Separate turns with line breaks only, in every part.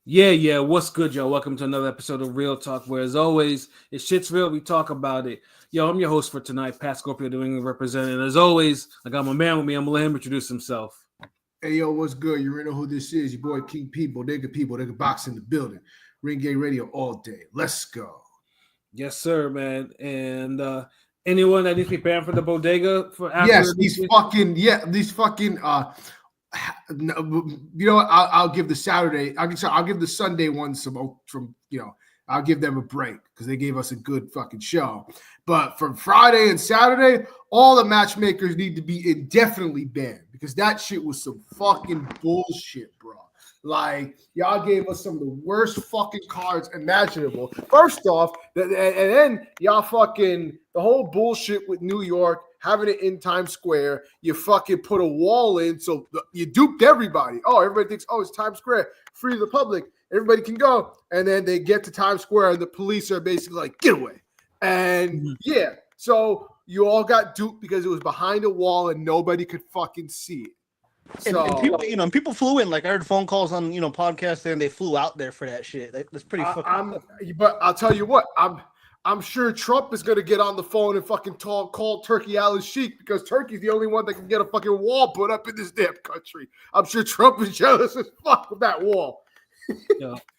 Yeah. What's good, yo? Welcome to another episode of Real Talk, where as always, if shit's real, we talk about it. Yo, I'm your host for tonight, Pat Scorpio, New England representative. And as always, I got my man with me. I'm gonna let him introduce himself.
Hey yo, what's good? You already know who this is. Your boy King People, they can box in the building. Ring Gay Radio all day. Let's go.
Yes, sir, man. And anyone that needs to be banned from the bodega for after
Yes,
this week?
these fucking you know what? I'll give the Saturday. I'll give the Sunday ones from I'll give them a break because they gave us a good fucking show. But from Friday and Saturday, all the matchmakers need to be indefinitely banned because that shit was some fucking bullshit, bro. Like, y'all gave us some of the worst fucking cards imaginable. First off, and then y'all fucking the whole bullshit with New York having it in Times Square. You fucking put a wall in, so you duped everybody. Oh, everybody thinks, oh, it's Times Square, free to the public. Everybody can go. And then they get to Times Square, and the police are basically like, get away. And yeah, so you all got duped because it was behind a wall and nobody could fucking see it. So,
and people, people flew in. Like I heard phone calls on, podcasts there, and they flew out there for that shit. That's pretty fucking.
But I'll tell you what, I'm sure Trump is going to get on the phone and fucking call Turkey Al Sheikh because Turkey's the only one that can get a fucking wall put up in this damn country. I'm sure Trump is jealous as fuck of that wall.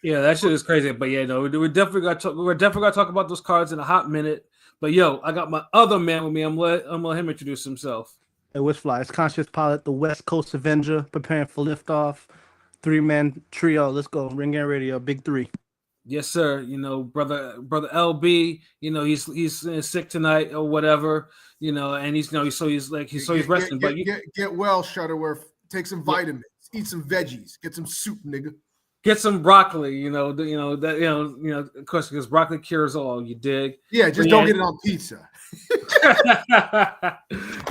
Yeah, that shit is crazy. But yeah, no, we're definitely gonna talk about those cards in a hot minute. But yo, I got my other man with me. I'm gonna let him introduce himself.
Hey, what's fly? It's Conscious Pilot, the West Coast Avenger, preparing for liftoff. 3-man trio. Let's go. Ring Air Radio, big three.
Yes, sir. Brother LB. He's sick tonight or whatever. And he's resting.
Get well, Shutterworth. Take some vitamins. Eat some veggies. Get some soup, nigga.
Get some broccoli. Of course, because broccoli cures all. You dig?
Yeah, just don't get it on pizza.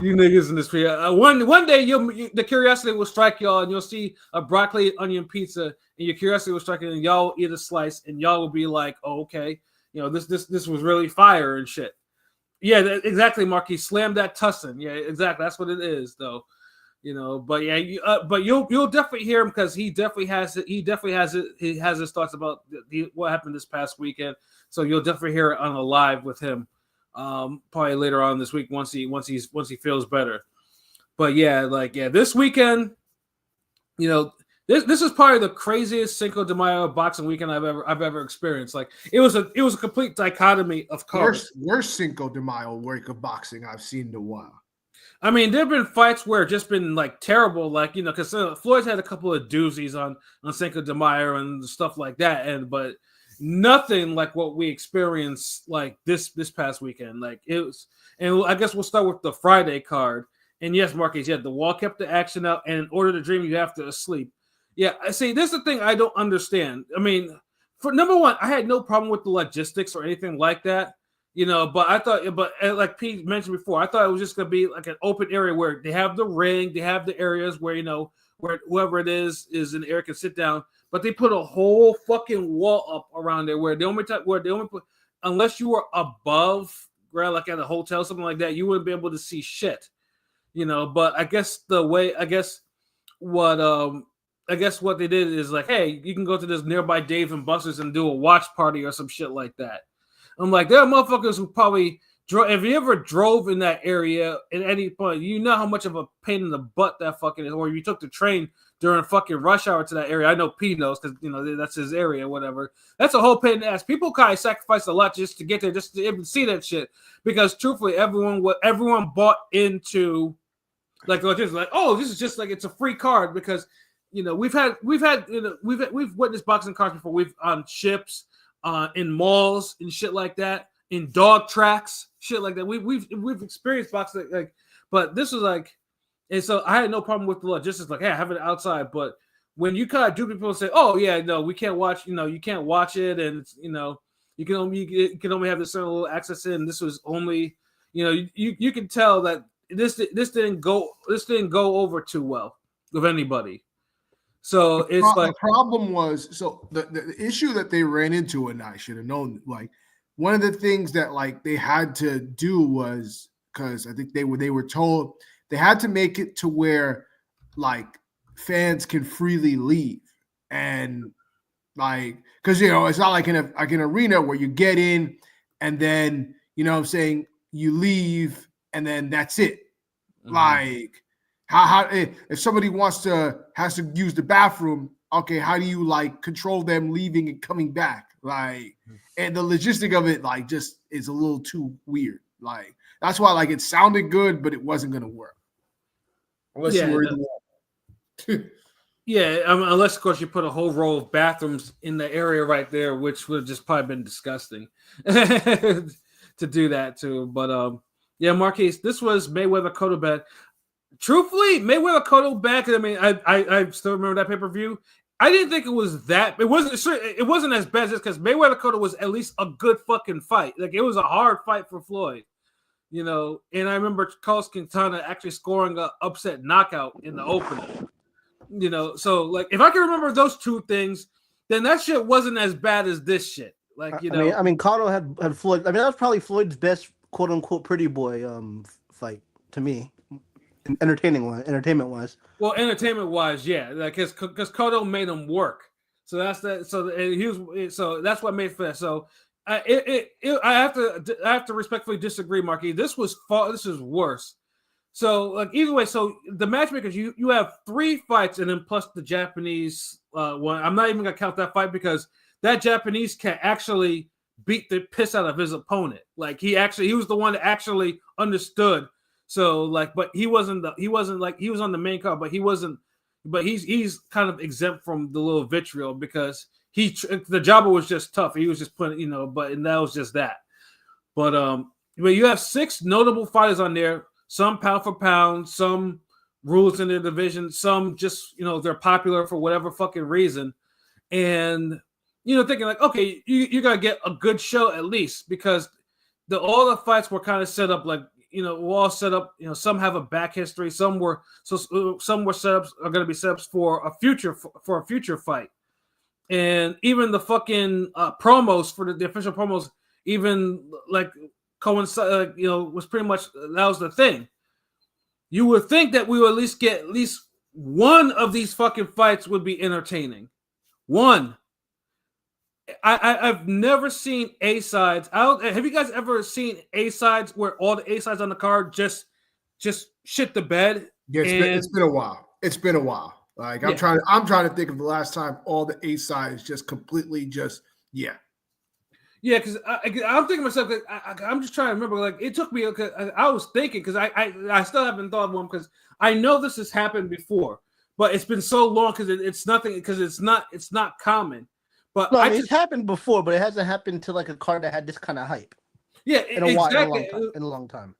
You niggas in this video. One day the curiosity will strike y'all, and you'll see a broccoli onion pizza, and your curiosity will strike, and y'all eat a slice, and y'all will be like, "Oh, okay, this was really fire and shit." Yeah, exactly, Marquis. Slam that tussin. Yeah, exactly. That's what it is, though. But yeah, but you'll definitely hear him because he definitely has it. He definitely has it. He has his thoughts about what happened this past weekend. So you'll definitely hear it on a live with him. Probably later on this week once he feels better. But yeah, this weekend, this is probably the craziest Cinco de Mayo boxing weekend I've ever experienced. Like it was a complete dichotomy of cards.
Worst Cinco de Mayo week of boxing I've seen in a while.
I mean, there have been fights where it's just been like terrible, because Floyd's had a couple of doozies on Cinco de Mayo and stuff like that, but nothing like what we experienced like this past weekend. Like it was, and I guess we'll start with the Friday card. And yes, Marcus, the wall kept the action out, and in order to dream, you have to sleep. Yeah, I see. This is the thing I don't understand. I mean, for number one, I had no problem with the logistics or anything like that. But I thought, like Pete mentioned before, I thought it was just gonna be like an open area where they have the ring, they have the areas where where whoever it is in the area can sit down. But they put a whole fucking wall up around there where they only put, unless you were above ground, like at a hotel, something like that, you wouldn't be able to see shit. But I guess what they did is like, hey, you can go to this nearby Dave and Buster's and do a watch party or some shit like that. I'm like, there are motherfuckers who probably drove. If you ever drove in that area at any point, you know how much of a pain in the butt that fucking is. Or you took the train during fucking rush hour to that area. I know P knows because that's his area, whatever. That's a whole pain in the ass. People kind of sacrifice a lot just to get there, just to even see that shit. Because truthfully, everyone bought into like oh, this is just like it's a free card because we've witnessed boxing cards before. We've on ships. In malls and shit like that, in dog tracks, shit like that. We've experienced boxing but this was like, and so I had no problem with the logistics. Like, hey, I have it outside, but when you kind of do people say, oh yeah, no, we can't watch. You can't watch it, and it's, you can only have this certain little access in. This was only, you can tell that this didn't go over too well with anybody. So the
problem was the issue that they ran into, and I should have known, like one of the things that like they had to do was because I think they were told they had to make it to where like fans can freely leave, and Like, because it's not like an arena where you get in and then what I'm saying, you leave and then that's it. Mm-hmm. Like, how if somebody has to use the bathroom, okay, how do you like control them leaving and coming back? Like, and the logistic of it like just is a little too weird. Like, that's why like it sounded good, but it wasn't gonna work unless you were in the wall.
Yeah, unless of course you put a whole row of bathrooms in the area right there, which would have just probably been disgusting to do that too. But yeah, Marquise, this was Mayweather Cotto bet. Truthfully, Mayweather Cotto back. I mean, I still remember that pay-per-view. I didn't think it was that. It wasn't as bad just because Mayweather Cotto was at least a good fucking fight. Like, it was a hard fight for Floyd, and I remember Carlos Quintana actually scoring an upset knockout in the opener. So like if I can remember those two things, then that shit wasn't as bad as this shit. Like,
I mean, Cotto had Floyd. I mean, that was probably Floyd's best quote unquote pretty boy fight to me. Entertainment wise. Well,
entertainment wise, yeah, like because Cotto made him work. So that's that. So that's what made fair. So I have to respectfully disagree, Marky. This is worse. So like either way, so the matchmakers, you have 3 fights and then plus the Japanese one. I'm not even gonna count that fight because that Japanese cat actually beat the piss out of his opponent. Like he was the one that actually understood. So like, but he was on the main card, but he wasn't. But he's kind of exempt from the little vitriol because the jobber was just tough. He was just putting, and that was just that. But you have 6 notable fighters on there. Some pound for pound, some rules in their division, some just they're popular for whatever fucking reason, and thinking like, okay, you gotta get a good show at least because all the fights were kind of set up like. We're all set up. Some have a back history. Some were setups are going to be setups for a future fight, and even the fucking promos for the official promos, even like coincide. Was pretty much that was the thing. You would think that we would at least get one of these fucking fights would be entertaining. One. I've never seen A-sides. Have you guys ever seen A-sides where all the A-sides on the card just shit the bed?
Yeah, it's been a while. It's been a while. Like I'm trying to think of the last time all the A-sides just completely yeah.
Yeah, because I'm thinking to myself, I'm just trying to remember. Like it took me. I was thinking because I still haven't thought of one because I know this has happened before, but it's been so long because it's nothing because it's not common. But
no, it's happened before, but it hasn't happened to like a card that had this kind of hype.
Yeah,
in a long time.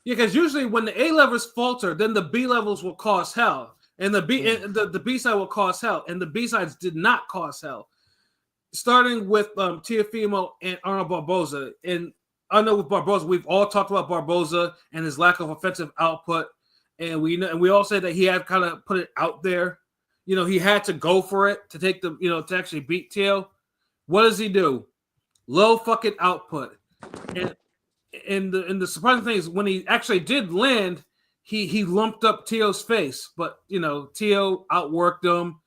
Yeah,
because usually when the A levels falter, then the B levels will cause hell, and the B side will cause hell, and the B sides did not cause hell. Starting with Teofimo and Arnold Barboza, and I know with Barboza, we've all talked about Barboza and his lack of offensive output, and we all said that he had kind of put it out there. He had to go for it to take to actually beat Teo. What does he do? Low fucking output. And the surprising thing is when he actually did land, he lumped up Teo's face. But Teo outworked him.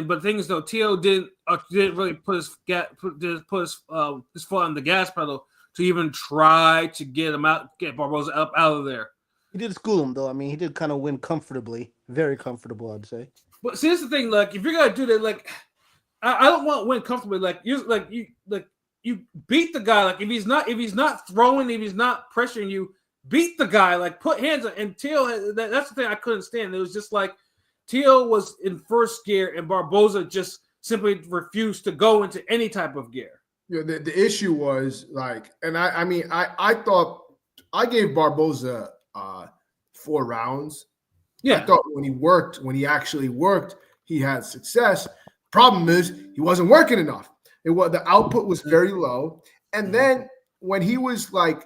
But the thing is though, Teo didn't really put his foot on the gas pedal to even try to get Barboza up out of there.
He did school him though. I mean, he did kind of win comfortably, very comfortable, I'd say.
But see, that's the thing. Like, if you're gonna do that, like, I don't want to win comfortably. Like, you beat the guy. Like, if he's not throwing, if he's not pressuring you, beat the guy. Like, put hands on. And Teo, that's the thing I couldn't stand. It was just like Teo was in first gear, and Barboza just simply refused to go into any type of gear.
Yeah, the issue was like, and I thought I gave Barboza 4 rounds.
Yeah,
I thought when he actually worked, he had success. Problem is he wasn't working enough. The output was very low. And then when he was like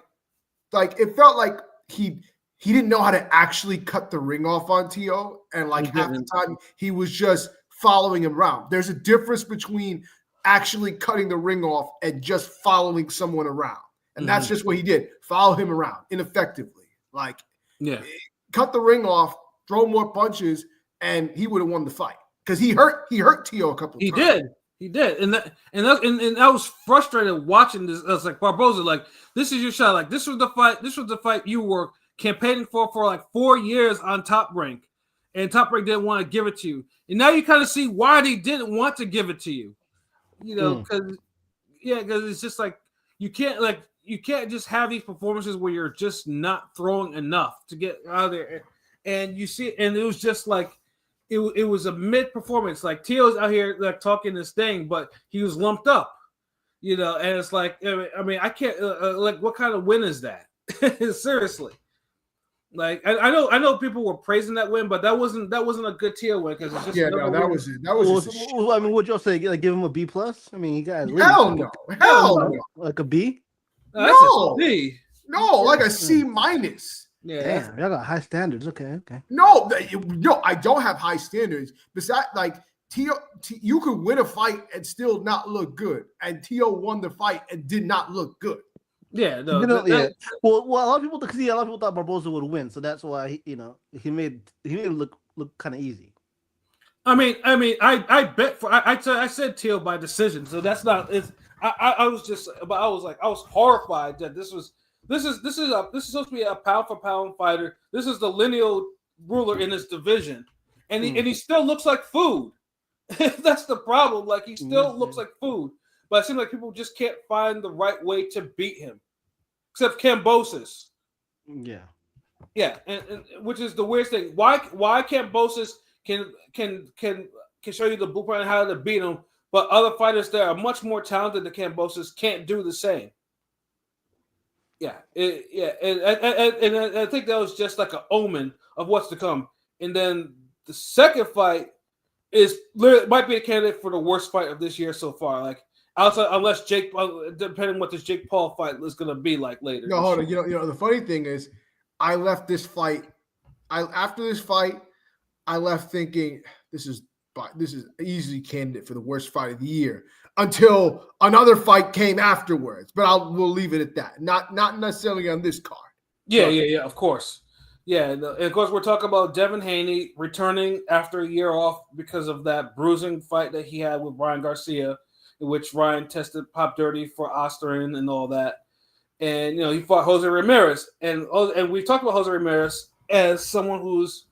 it felt like he didn't know how to actually cut the ring off on Teo. And like half the time he was just following him around. There's a difference between actually cutting the ring off and just following someone around. And that's just what he did. Follow him around ineffectively. Like,
yeah,
cut the ring off, throw more punches, and he would have won the fight. because he hurt Tio a couple times.
He did, and I was frustrated watching this. I was like, Barboza, like, this is your shot. Like, this was the fight. This was the fight you were campaigning for like 4 years on Top Rank, and Top Rank didn't want to give it to you. And now you kind of see why they didn't want to give it to you. You know, because it's just like you can't just have these performances where you're just not throwing enough to get out of there. And you see, and it was just like it was a mid performance. Like Tio's out here like talking this thing, but he was lumped up, you know. And it's like, I mean, I can't like, what kind of win is that? Seriously, like I know people were praising that win, but that wasn't a good Tio win because it's just
that was it. That was
I mean, would y'all say? Like, give him a B plus? I mean, he got
hell no,
like a B.
No,
a C.
No, like a C minus.
Yeah,
damn, y'all got high standards. Okay.
No, I don't have high standards. Besides, like Tio, you could win a fight and still not look good, and Tio won the fight and did not look good.
Yeah, no,
Well, a lot of people, a lot of people thought Barboza would win, so that's why he made it look kind of easy.
I mean, I bet for I said Tio by decision, so that's not. I was horrified that this is supposed to be a pound for pound fighter. This is the lineal ruler in this division, and he still looks like food. That's the problem. Like, he still looks like food, but it seems like people just can't find the right way to beat him, except Kambosos. Yeah, and which is the weirdest thing. Why Kambosos can show you the blueprint on how to beat him, but other fighters that are much more talented than Kambosos can't do the same. And I think that was just like an omen of what's to come. And then the second fight might be a candidate for the worst fight of this year so far. Like, outside, unless depending on what this Jake Paul fight is going to be like later.
No, hold on. You know, the funny thing is, I left this fight. After this fight, I left thinking this is easily candidate for the worst fight of the year, until another fight came afterwards. But we'll leave it at that. Not necessarily on this card.
Yeah, of course. Yeah, and of course we're talking about Devin Haney returning after a year off because of that bruising fight that he had with Ryan Garcia, in which Ryan tested Pop Dirty for Osterin and all that. And he fought Jose Ramirez, and we talked about Jose Ramirez as someone who's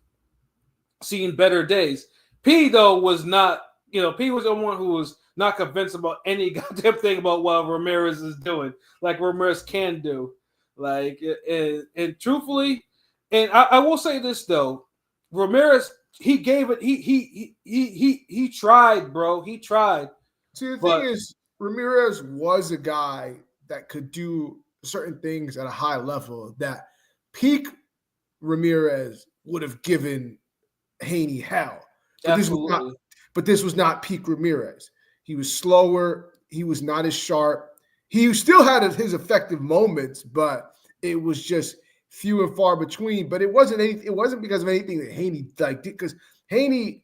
seen better days. P though was not, P was the one who was not convinced about any goddamn thing about what Ramirez is doing, like Ramirez can do. Like, and truthfully, and I will say this though, Ramirez, he gave it. He tried, bro. He tried.
See, the thing is, Ramirez was a guy that could do certain things at a high level that peak Ramirez would have given Haney hell. But this was not peak Ramirez. He was slower. He was not as sharp. He still had his effective moments, but it was just few and far between. But it wasn't because of anything that Haney did, because Haney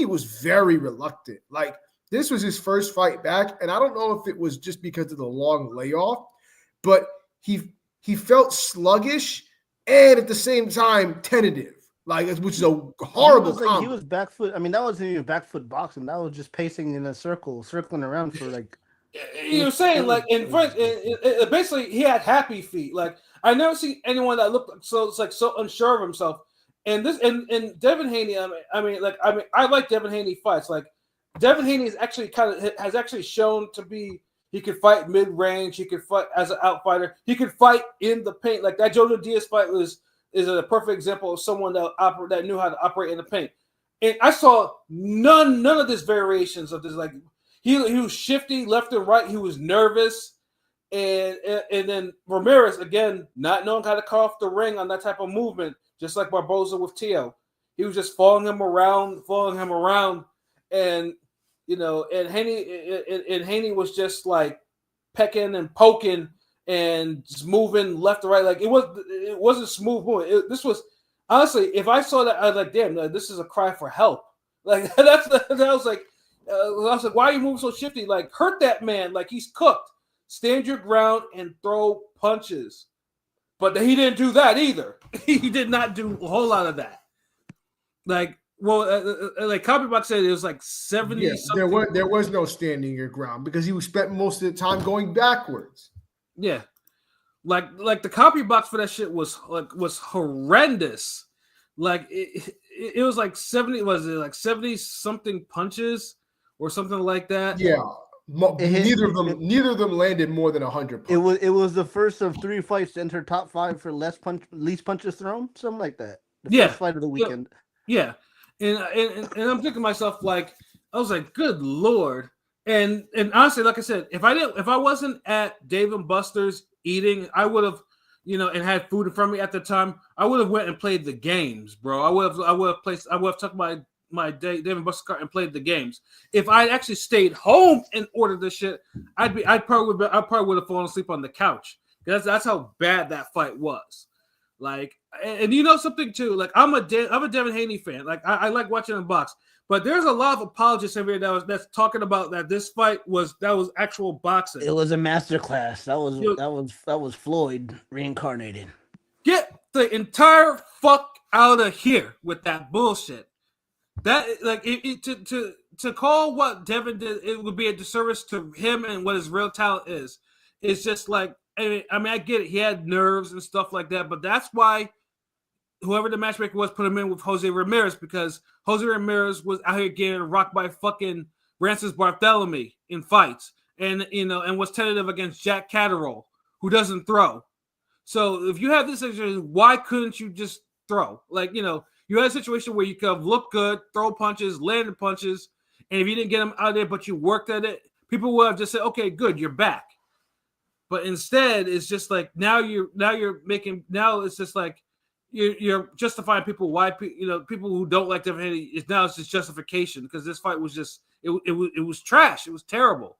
was very reluctant. Like, this was his first fight back, and I don't know if it was just because of the long layoff, but he felt sluggish and at the same time tentative. Like, which is a horrible combo.
He was back foot. I mean, that wasn't even back foot boxing. That was just pacing in a circle, circling around for like.
You were saying, like, in French, basically he had happy feet. Like, I never seen anyone that looked so unsure of himself. And Devin Haney, I like Devin Haney fights. Like, Devin Haney is actually has actually shown to be, he could fight mid range. He could fight as an outfighter. He could fight in the paint. Like, that Jojo Diaz fight is a perfect example of someone that knew how to operate in the paint. And I saw none of these variations of this. Like, he was shifty left and right. He was nervous. And then Ramirez, again, not knowing how to cut off the ring on that type of movement, just like Barboza with Tio. He was just following him around. And, and Haney was just like pecking and poking and just moving left to right. Like, it wasn't smooth moving. This was, honestly, if I saw that, I was like, damn, this is a cry for help. Like, I was like, why are you moving so shifty? Like, hurt that man. Like, he's cooked. Stand your ground and throw punches. But he didn't do that either. He did not do a whole lot of that. Like, Well, like Copybox said, it was like 70.
Yeah, there was no standing your ground because he spent most of the time going backwards.
Yeah, like the Copybox for that shit was horrendous. Like it was like 70. Was it like 70 something punches or something like that?
Yeah. Neither of them landed more than 100 punches.
It was the first of 3 fights to enter top 5 for least punches thrown, something like that. The first fight of the weekend.
Yeah. And I'm thinking to myself, like, I was like, good Lord. And honestly, like I said, if I wasn't at Dave and Buster's eating, I would have, and had food in front of me at the time, I would have went and played the games, bro. I would have took my Dave and Buster's cart and played the games. If I actually stayed home and ordered this shit, I probably would have fallen asleep on the couch. That's how bad that fight was. Like, and you know something too. Like, I'm a Devin Haney fan. Like, I like watching him box. But there's a lot of apologists over here that's talking about that this fight was actual boxing.
It was a masterclass. That was Floyd reincarnated.
Get the entire fuck out of here with that bullshit. That like to call what Devin did, it would be a disservice to him and what his real talent is. It's just like, I mean, I get it. He had nerves and stuff like that, but that's why whoever the matchmaker was put him in with Jose Ramirez, because Jose Ramirez was out here getting rocked by fucking Francis Barthélemy in fights, and was tentative against Jack Catterall, who doesn't throw. So if you have this situation, why couldn't you just throw? Like, you had a situation where you could have looked good, throw punches, landed punches, and if you didn't get them out there, but you worked at it, people would have just said, "Okay, good, you're back." But instead, it's just like now it's just like you're justifying people why people who don't like Devin Haney it's just justification because this fight was just it was trash. It was terrible.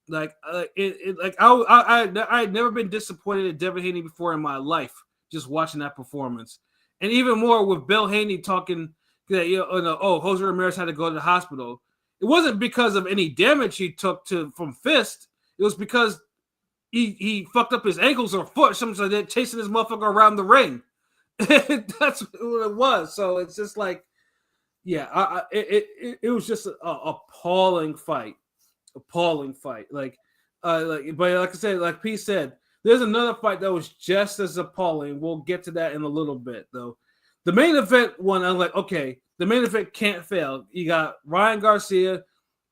Like I had never been disappointed in Devin Haney before in my life. Just watching that performance, and even more with Bill Haney talking that Jose Ramirez had to go to the hospital. It wasn't because of any damage he took from fist. It was because he fucked up his ankles or foot, something like that, chasing this motherfucker around the ring. That's what it was. So it's just like, yeah, it was just an appalling fight. But like I said, like P said, there's another fight that was just as appalling. We'll get to that in a little bit, though. The main event one, I'm like, okay, the main event can't fail. You got Ryan Garcia,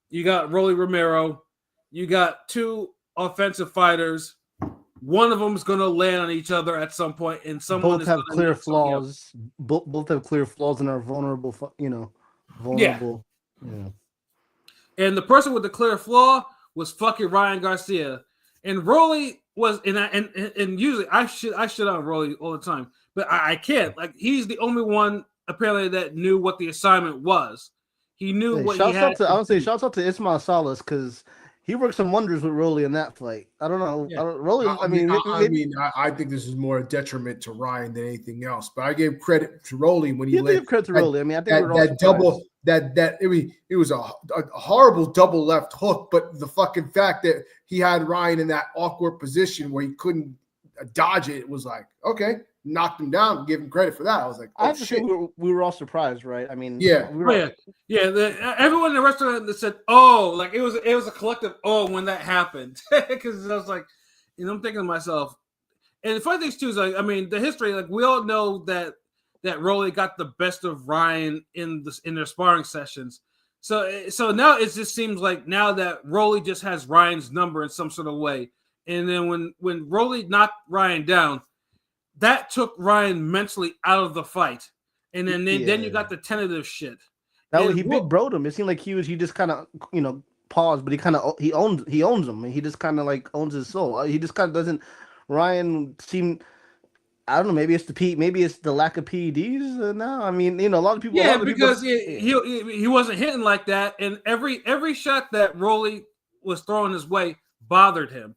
you got Rolly Romero, you got two offensive fighters. One of them is going to land on each other at some point, and someone
both have clear flaws. Both have clear flaws and are vulnerable. Vulnerable. Yeah.
And the person with the clear flaw was fucking Ryan Garcia, and Rolly was. And usually I shit on Rolly all the time, but I can't. Like, he's the only one apparently that knew what the assignment was. He knew what he had.
I would say shouts out to Ismail Salas because he worked some wonders with Rolly in that fight. I don't know. Yeah.
I think this is more a detriment to Ryan than anything else. But I gave credit to Rolly when he
gave credit to Rolly. I mean, I think
that double it was a horrible double left hook. But the fucking fact that he had Ryan in that awkward position where he couldn't dodge it was like, okay, knocked him down. Give him credit for that. I was like,
I have to say we were all surprised, right? I mean,
everyone in the restaurant said, "Oh," like it was a collective "oh" when that happened, because I was like, I'm thinking to myself, and the funny thing too is like, I mean, the history, like we all know that Rolly got the best of Ryan in their sparring sessions. So now it just seems like now that Rolly just has Ryan's number in some sort of way, and then when Rolly knocked Ryan down, that took Ryan mentally out of the fight, and then you got the tentative shit.
He big broed him. It seemed like he just kind of paused, but he owns him, and he just kind of like owns his soul. He just kind of doesn't. Ryan seemed, I don't know, maybe it's the lack of PEDs now. I mean, a lot of people.
Yeah, because he wasn't hitting like that, and every shot that Rolly was throwing his way bothered him.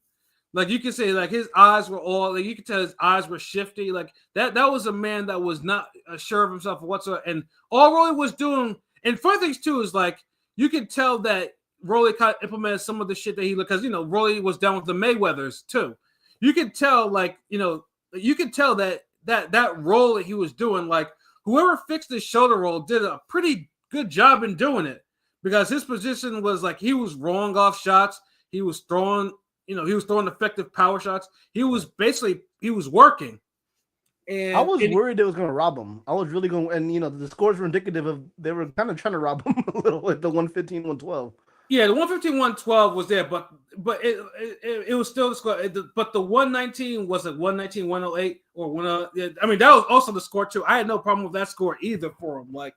Like you can say, like his eyes were all. Like you could tell his eyes were shifty. Like that was a man that was not sure of himself whatsoever. And all Rolly was doing. And funny things too is like you can tell that Rolly kind of implemented some of the shit that he because Rolly was down with the Mayweathers too. You can tell you can tell that role that he was doing. Like whoever fixed his shoulder roll did a pretty good job in doing it because his position was like he was wrong off shots. He was throwing, he was throwing effective power shots. He was working. And
I was worried they was going to rob him. I was really going, and the scores were indicative of they were kind of trying to rob him a little with the 115, 112.
Yeah, the 115, 112 was there, but it was still the score. But the 119 was like 119, 108 or 1. I mean, that was also the score too. I had no problem with that score either for him. Like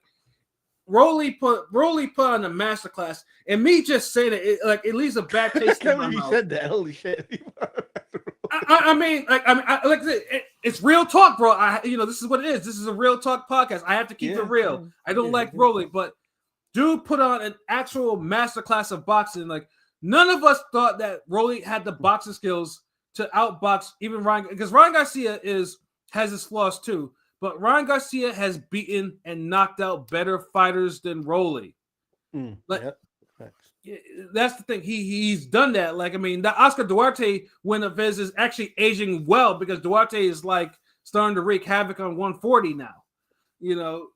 Rolly put on a masterclass, and me just saying it leaves a bad taste in my mouth.
You said that. Holy shit.
It's real talk, bro. This is what it is. This is a real talk podcast. I have to keep it real. I don't like Rolly, but dude put on an actual masterclass of boxing. Like none of us thought that Rolly had the boxing skills to outbox even Ryan, because Ryan Garcia has his flaws too. But Ryan Garcia has beaten and knocked out better fighters than Rolly. That's the thing. He's done that. Like, I mean, the Oscar Duarte win of his is actually aging well because Duarte is like starting to wreak havoc on 140 now.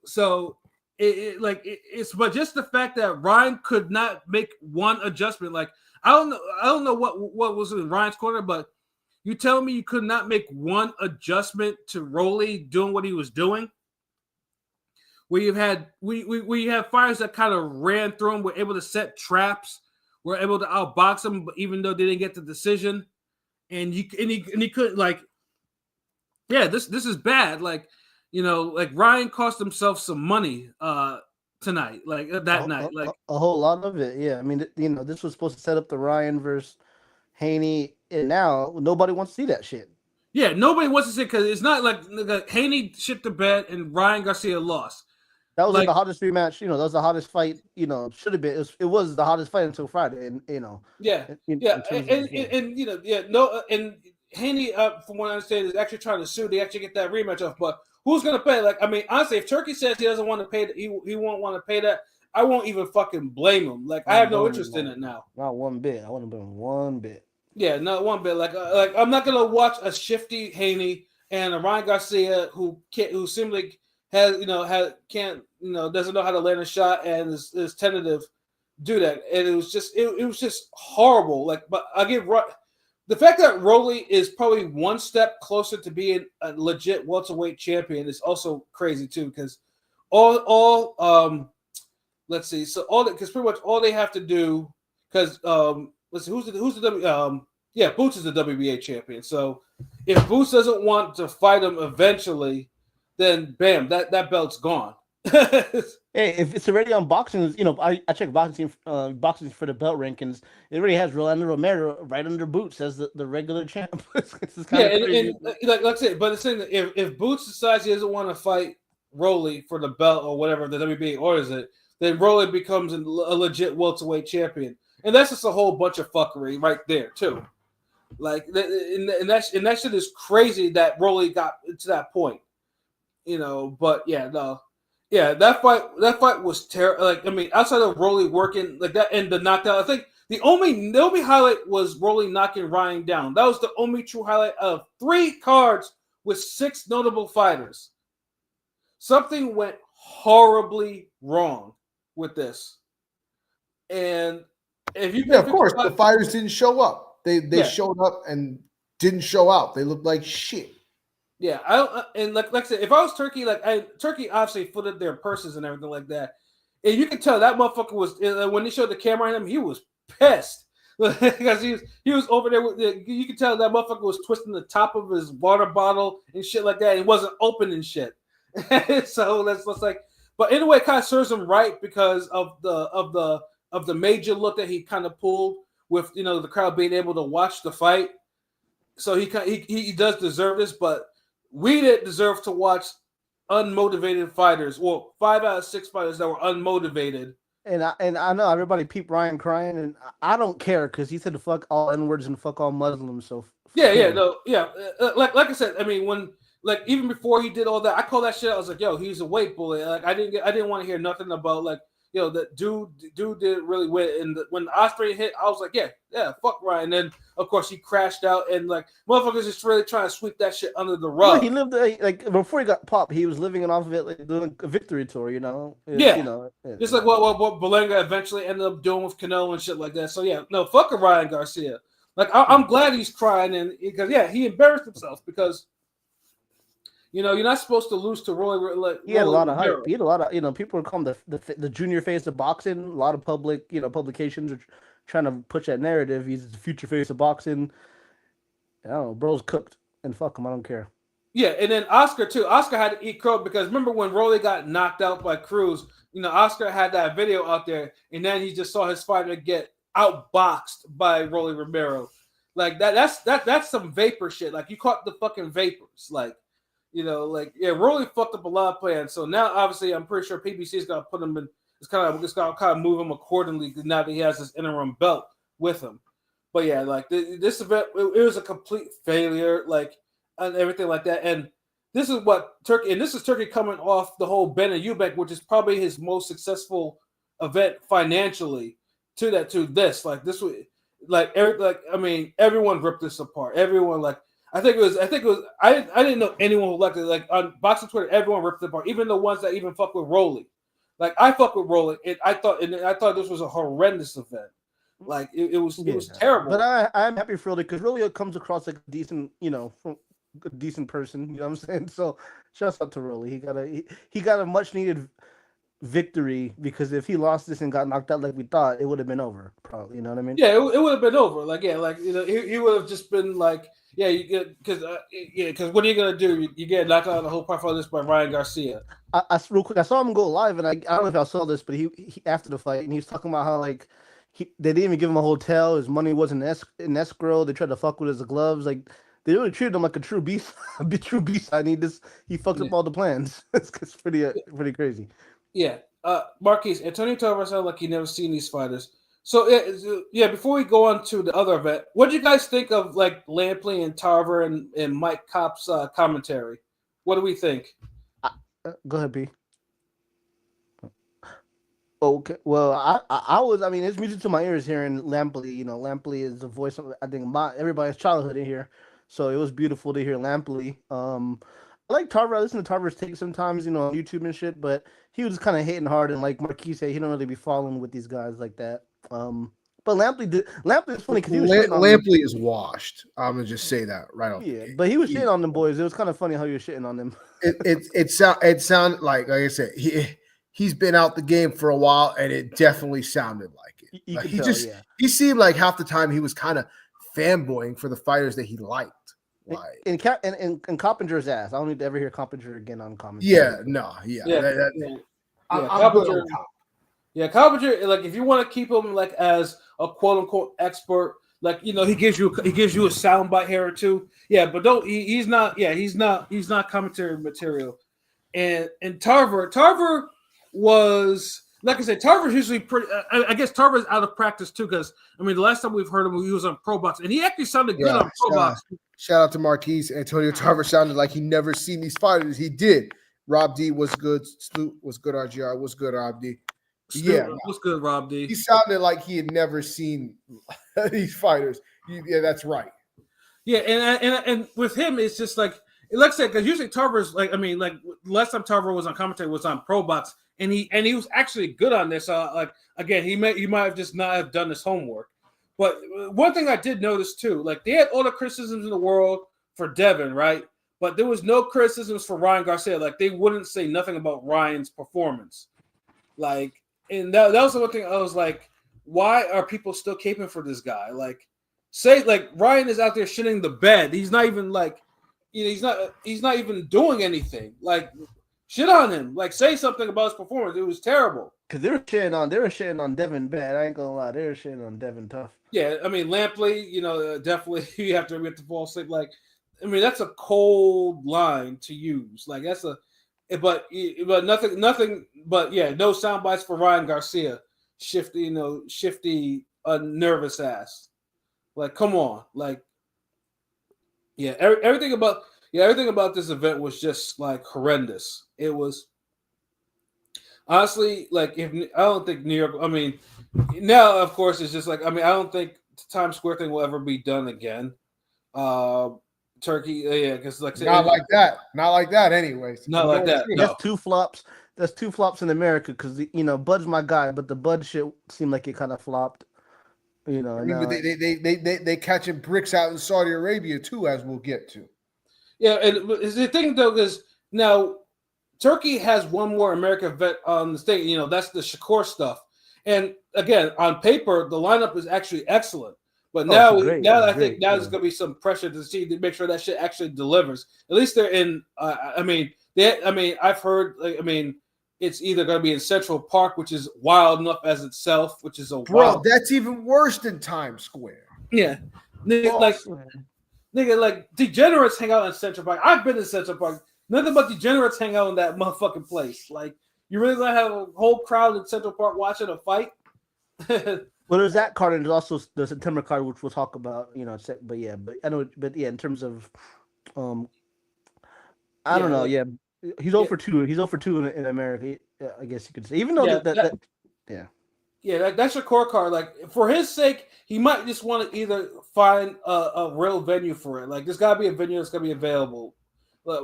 So it's but just the fact that Ryan could not make one adjustment. Like, I don't know what was in Ryan's corner, but you tell me you could not make one adjustment to Rolly doing what he was doing. Where you have fighters that kind of ran through him, were able to set traps, were able to outbox him, but even though they didn't get the decision, and he couldn't this is bad. Like Ryan cost himself some money tonight, that night,
a whole lot of it. Yeah, I mean, this was supposed to set up the Ryan versus Haney, and now nobody wants to see that shit.
Yeah, nobody wants to see it because it's not like Haney shit the bed and Ryan Garcia lost.
That was the hottest rematch. That was the hottest fight. Should have been. It was the hottest fight until Friday. And and Haney, from what I understand, is actually trying to sue to actually get that rematch off. But who's gonna pay? Like, I mean, honestly, if Turkey says he doesn't want to pay, he won't want to pay that. I won't even fucking blame him. Like, I have no interest in it now. Not one bit. I wouldn't blame one bit.
Yeah, not one bit. Like I'm not gonna watch a shifty Haney and a Ryan Garcia who simply doesn't know how to land a shot and is tentative do that. And it was just horrible. Like, but I give the fact that Rolly is probably one step closer to being a legit welterweight champion is also crazy too, because let's see, so because pretty much all they have to do, because let's see, who's the Boots is the WBA champion. So if Boots doesn't want to fight him eventually, then bam, that belt's gone.
Hey, if it's already on boxing, I check boxing for the belt rankings. It already has Rolando Romero right under Boots as the regular champ.
and like I said, but it's saying that if Boots decides he doesn't want to fight Rolly for the belt or whatever the WBA orders it, then Rolly becomes a legit welterweight champion, and that's just a whole bunch of fuckery right there too. Like, and that shit is crazy that Rolly got to that point. But that fight was terrible. Like, I mean, outside of Rolly working like that and the knockdown, I think the only highlight was Rolly knocking Ryan down. That was the only true highlight of 3 cards with 6 notable fighters. Something went horribly wrong with this, and
of course, the fighters didn't show up. They showed up and didn't show out. They looked like shit.
Yeah, and like I said, if I was Turkey, Turkey obviously footed their purses and everything like that, and you can tell that motherfucker was when they showed the camera on him, he was pissed because he was over there with you can tell that motherfucker was twisting the top of his water bottle and shit like that. It wasn't open and shit. So that's like, but anyway, it kind of serves him right because of the major look that he kind of pulled with the crowd being able to watch the fight. So he does deserve this, but we didn't deserve to watch unmotivated fighters. Well, 5 out of 6 fighters that were unmotivated.
And I know everybody peeped Ryan crying, and I don't care because he said to fuck all N-words and fuck all Muslims. So
like I said, I mean, when even before he did all that, I call that shit. I was like, yo, he's a weight bully. Like I didn't want to hear nothing about that dude did really win. And when the Osprey hit, I was like, yeah, fuck Ryan. And then of course he crashed out, and like motherfuckers just really trying to sweep that shit under the rug.
No, he lived like before he got popped. He was living off of it, like doing a victory tour. Just
like what Belenga eventually ended up doing with Cano and shit like that. So yeah, no, fuck Ryan Garcia. Like I'm glad he's crying, and because he embarrassed himself because. You're not supposed to lose to Roy. Like,
he had a lot of hype. He had a lot of, people are calling the junior face of boxing. A lot of publications are trying to push that narrative. He's the future face of boxing. I don't know, bro's cooked, and fuck him, I don't care.
Yeah, and then Oscar too. Oscar had to eat crow because remember when Rolly got knocked out by Cruz? Oscar had that video out there, and then he just saw his fighter get outboxed by Rolly Romero. Like that's some vapor shit. Like you caught the fucking vapors, like. Rolly fucked up a lot of plans. So now, obviously, I'm pretty sure PBC's got to put him in. It's kind of move him accordingly now that he has this interim belt with him. But yeah, like this event, it was a complete failure, like and everything like that. And this is what Turkey, and this is Turkey coming off the whole Ben and Eubank, which is probably his most successful event financially. To this, like this was everyone ripped this apart. Everyone like. I think it was. I didn't know anyone who liked it. Like on boxing Twitter, everyone ripped it apart, even the ones that even fuck with Rolly. Like I fuck with Rolly, and I thought this was a horrendous event. Like it was terrible.
But I'm happy for Rolly because Rolly comes across like a decent, a decent person. You know what I'm saying? So shouts out to Rolly. He got a much needed victory because if he lost this and got knocked out like we thought, it would have been over. Probably, you know what I mean?
Yeah, it would have been over. Like he would have just been like. Yeah, you get because what are you gonna do? You get knocked out of the whole part for this by Ryan Garcia.
Real quick, I saw him go live, and I don't know if I saw this, but he after the fight, and he was talking about how they didn't even give him a hotel. His money wasn't in escrow. They tried to fuck with his gloves. Like they really treated him like a true beast. True beast. He fucked up all the plans. It's pretty crazy.
Yeah, Marquise Antonio Tarver sounded like he never seen these fighters. So before we go on to the other event, what do you guys think of like Lampley and Tarver and Mike Kopp's commentary? What do we think?
Go ahead, B. Okay. Well, I was. I mean, it's music to my ears hearing Lampley. Lampley is the voice of everybody's childhood in here. So it was beautiful to hear Lampley. I like Tarver. I listen to Tarver's take sometimes, on YouTube and shit. But he was kind of hitting hard, and like Marquis said, he don't really be following with these guys like that. But Lampley is funny because
Lampley is washed. I'm gonna just say that right off.
Yeah, but he was shitting on them boys. It was kind of funny how you were shitting on them.
It sounded like I said he's been out the game for a while, and it definitely sounded like it. He seemed like half the time he was kind of fanboying for the fighters that he liked. Like
and Coppinger's ass. I don't need to ever hear Coppinger again on commentary.
Coppinger, like if you want to keep him like as a quote unquote expert, like he gives you a soundbite here or two. Yeah, but he's not commentary material. And Tarver was like I said, Tarver's usually pretty. I guess Tarver's out of practice too because the last time we've heard him, he was on Pro Box, and he actually sounded good on Pro Box.
Shout out to Marquise. Antonio Tarver sounded like he never seen these fighters. He did. Rob D was good. Sloot was good. RGR was good. Rob D.
What's good, Rob D?
He sounded like he had never seen these fighters. Yeah, that's right.
Yeah, and with him, it's just like I said, because usually Tarver's like last time Tarver was on commentary was on Pro Box, and he was actually good on this. Again, he might have just not have done his homework. But one thing I did notice too, like they had all the criticisms in the world for Devin, right? But there was no criticisms for Ryan Garcia. Like they wouldn't say nothing about Ryan's performance. Like, and that was the one thing I was like, why are people still caping for this guy? Like, say like Ryan is out there shitting the bed. He's not even like, he's not even doing anything. Like, shit on him. Like, say something about his performance. It was terrible.
Cause they were shitting on Devin bad. I ain't gonna lie, they were shitting on Devin tough.
Yeah, Lampley, definitely you have to fall asleep. Like, that's a cold line to use. Like but nothing. But yeah, no sound bites for Ryan Garcia. Shifty, nervous ass. Like, come on, like, yeah, everything about this event was just like horrendous. It was. Honestly, like if I don't think New York. I mean, now of course it's just like I mean I don't think the Times Square thing will ever be done again. Turkey, yeah, because like
not like that. Anyways,
not like that. No.
That's two flops. That's two flops in America because Bud's my guy, but the Bud shit seemed like it kind of flopped.
I mean, but they catching bricks out in Saudi Arabia too, as we'll get to.
Yeah, and the thing though is now Turkey has one more American vet on the state. That's the Shakur stuff. And again, on paper, the lineup is actually excellent. But now I think there's going to be some pressure to make sure that shit actually delivers. At least they're in. I've heard. It's either going to be in Central Park, which is wild enough as itself, which is
that's even worse than Times Square.
Yeah, nigga, like degenerates hang out in Central Park. I've been in Central Park. Nothing but degenerates hang out in that motherfucking place. Like, you really gonna have a whole crowd in Central Park watching a fight?
Well, there's that card, and there's also the September card, which we'll talk about. But in terms of, I don't know. Yeah, he's 0 for 2. He's 0 for 2 in America. I guess you could say, even though
that's your core card. Like, for his sake, he might just want to either find a real venue for it. Like, there's got to be a venue that's gonna be available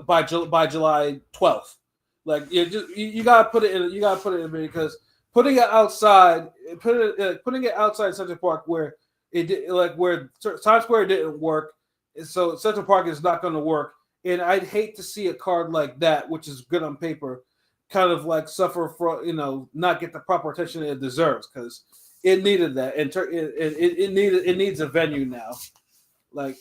by July 12th. Like, you gotta put it in. You gotta put it in because putting it outside Central Park where where Times Square didn't work, so Central Park is not going to work. And I'd hate to see a card like that, which is good on paper, kind of like suffer for not get the proper attention it deserves because it needed that, and it needs a venue now. Like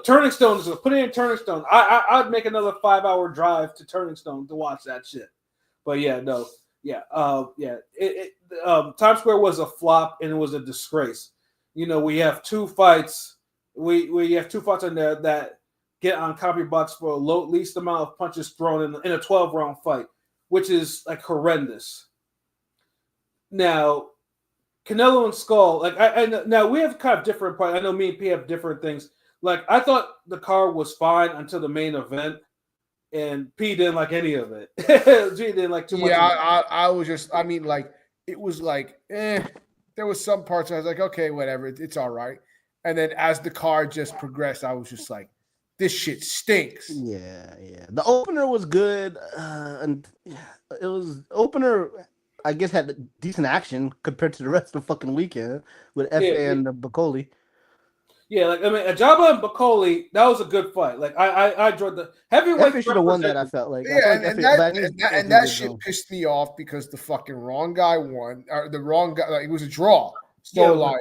Turning Stone is put it in Turning Stone. I'd make another 5-hour drive to Turning Stone to watch that shit. But yeah, no. Yeah, Times Square was a flop and it was a disgrace. We have two fights. We have two fights in there that get on copy box for least amount of punches thrown in a 12-round fight, which is like horrendous. Now, Canelo and Skull, now we have kind of different parts. I know me and P have different things. Like, I thought the card was fine until the main event. And P didn't like any of it. G didn't like too much.
Yeah, I was just, it was like, there was some parts I was like, okay, whatever, it's all right. And then as the card just progressed, I was just like, this shit stinks.
Yeah. The opener was good, and it was opener. I guess had decent action compared to the rest of the fucking weekend with FA and Bacoli.
Yeah, Ajaba and Bacoli, that was a good fight. Like I enjoyed the heavyweight.
FA should have won that. I felt like.
Yeah, and that shit pissed me off because the fucking wrong guy won, or the wrong guy. Like, it was a draw. So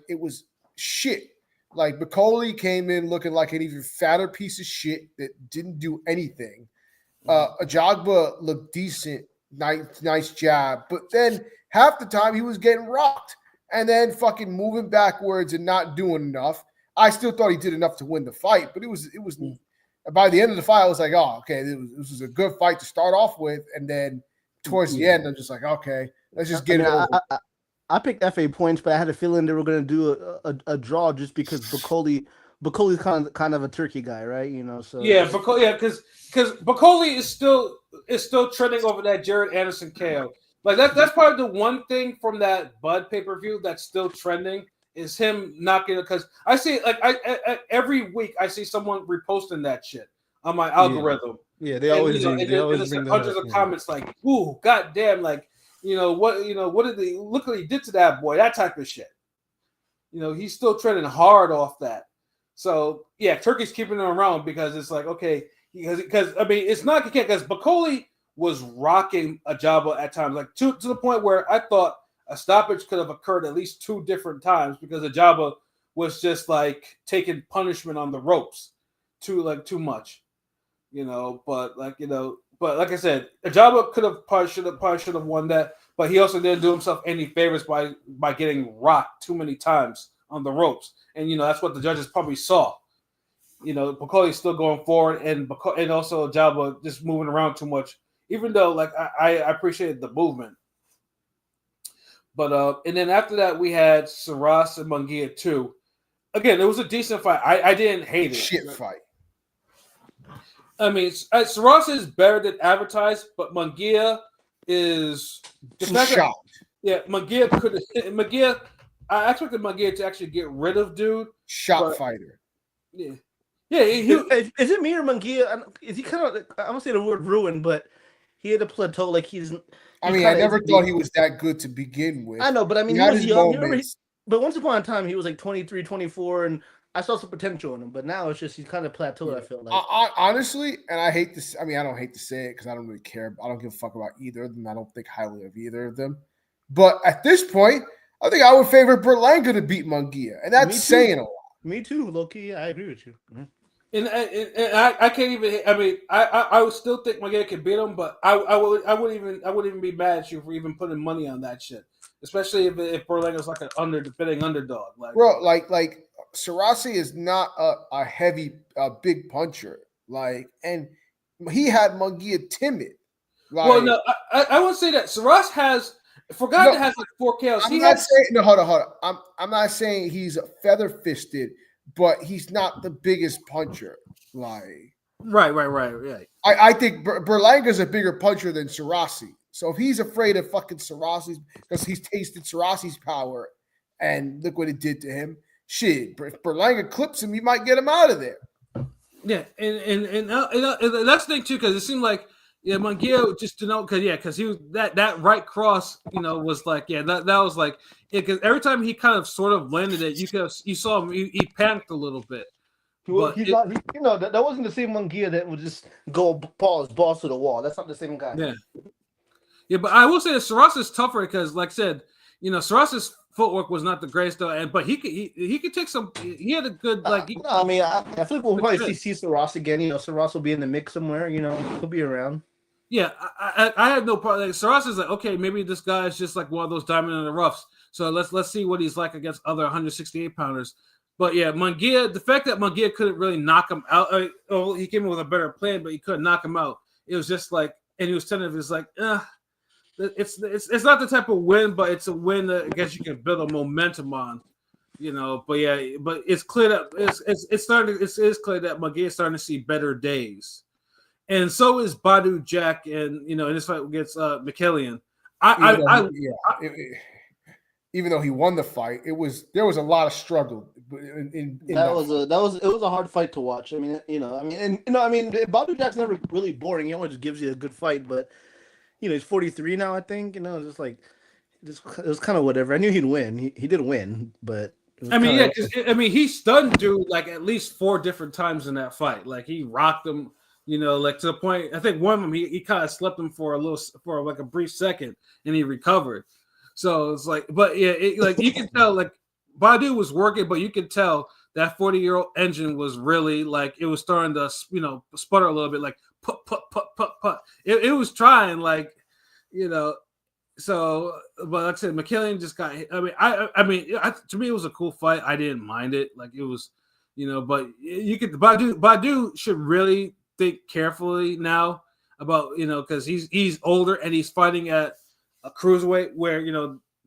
it was shit. Like Bacoli came in looking like an even fatter piece of shit that didn't do anything. Ajagba looked decent, nice jab, but then half the time he was getting rocked. And then fucking moving backwards and not doing enough. I still thought he did enough to win the fight, but it was by the end of the fight, I was like, oh, okay, this was a good fight to start off with. And then towards the end, I'm just like, okay, let's just get it over.
I picked FA points, but I had a feeling they were going to do a draw just because Bacoli's kind of a turkey guy, right? So
because Bacoli is still trending over that Jared Anderson KO. Like that's probably the one thing from that Bud pay-per-view that's still trending is him knocking it, because I see I every week I see someone reposting that shit on my algorithm.
Yeah, they always do. They always bring
hundreds of comments like, "Ooh, goddamn!" Like, what did they look what he did to that boy? That type of shit. He's still trending hard off that. So yeah, Turkey's keeping him around because it's like, okay, because it's not because Bacoli was rocking Ajaba at times, like to the point where I thought a stoppage could have occurred at least 2 different times because Ajaba was just like taking punishment on the ropes too much, But like I said, Ajaba should have won that, but he also didn't do himself any favors by getting rocked too many times on the ropes, and that's what the judges probably saw. Bacoli's still going forward, and also Ajaba just moving around too much. Even though, I appreciated the movement. But, and then after that, we had Suarez and Munguia too. Again, it was a decent fight. I didn't hate it.
Shit fight.
Suarez is better than advertised, but Munguia is the
I'm
fact that
shocked.
Munguia could Munguia. I expected Munguia to actually get rid of dude.
Shot fighter.
Yeah,
Is it me or Munguia? Is he kind of? I don't say the word ruined, but he had a plateau. Like he's
I mean, I never thought he was that good to begin with.
I know, but I mean,
he
he
had
was
his
young.
moments.
But once upon a time, he was like 23, 24, and I saw some potential in him. But now it's just he's kind of plateaued. I feel like
honestly, and I hate this. I mean, I don't hate to say it because I don't really care. I don't give a fuck about either of them. I don't think highly of either of them. But at this point, I think I would favor Berlanga to beat Munguia, and that's saying a lot.
Me too, Loki. I agree with you. Mm-hmm.
And I can't even. I mean, I would still think Munguia could beat him, but I wouldn't even be mad at you for even putting money on that shit, especially if Berlanga's like an defending underdog. Like,
bro, like Sarasi is not a heavy, big puncher. Like, and he had Munguia timid. Like,
well, no, I would say that Saras has. For a guy that has like 4 KOs,
hold on. I'm not saying he's feather fisted, but he's not the biggest puncher. Like,
right.
I think Berlanga's a bigger puncher than Sarasi. So if he's afraid of fucking Sarasi's because he's tasted Sarasi's power and look what it did to him, shit. If Berlanga clips him, you might get him out of there.
Yeah, and that's the thing too, because it seemed like Munguia just to know because he was that right cross, was like that was like because every time he kind of sort of landed it, you saw him he panicked a little bit.
But that wasn't the same Munguia that would just go balls to the wall. That's not the same guy.
Yeah, but I will say that Saras is tougher because, like I said, Saras's footwork was not the greatest though, but he could take some. He had a good like.
I feel like we'll probably see Saras again. Saras will be in the mix somewhere. He'll be around.
Yeah, I had no problem. Like, Saras is like, okay, maybe this guy is just like one of those diamond in the roughs. So let's see what he's like against other 168 pounders. But yeah, Munguia, the fact that Munguia couldn't really knock him out, he came in with a better plan, but he couldn't knock him out. It was just like, and he was tentative. It's like, it's not the type of win, but it's a win that I guess you can build a momentum on, But yeah, but it's clear that it's clear that Munguia is starting to see better days. And so is Badu Jack, and in this fight against Mikelian.
Even though he won the fight, there was a lot of struggle. It
was a hard fight to watch. Badu Jack's never really boring. He always gives you a good fight, but he's 43 now. I think it was kind of whatever. I knew he'd win. He did win, but
he stunned dude like at least 4 different times in that fight. Like he rocked him. Like to the point, I think one of them he kind of slept him for a brief second, and he recovered. So it's like, but yeah, you can tell like Badu was working, but you could tell that 40-year-old engine was really like it was starting to sputter a little bit, like put. It was trying like So, but like I said, Mikelian just got. To me it was a cool fight. I didn't mind it. Like it was, but you could Badu should really think carefully now about because he's older and he's fighting at a cruiserweight where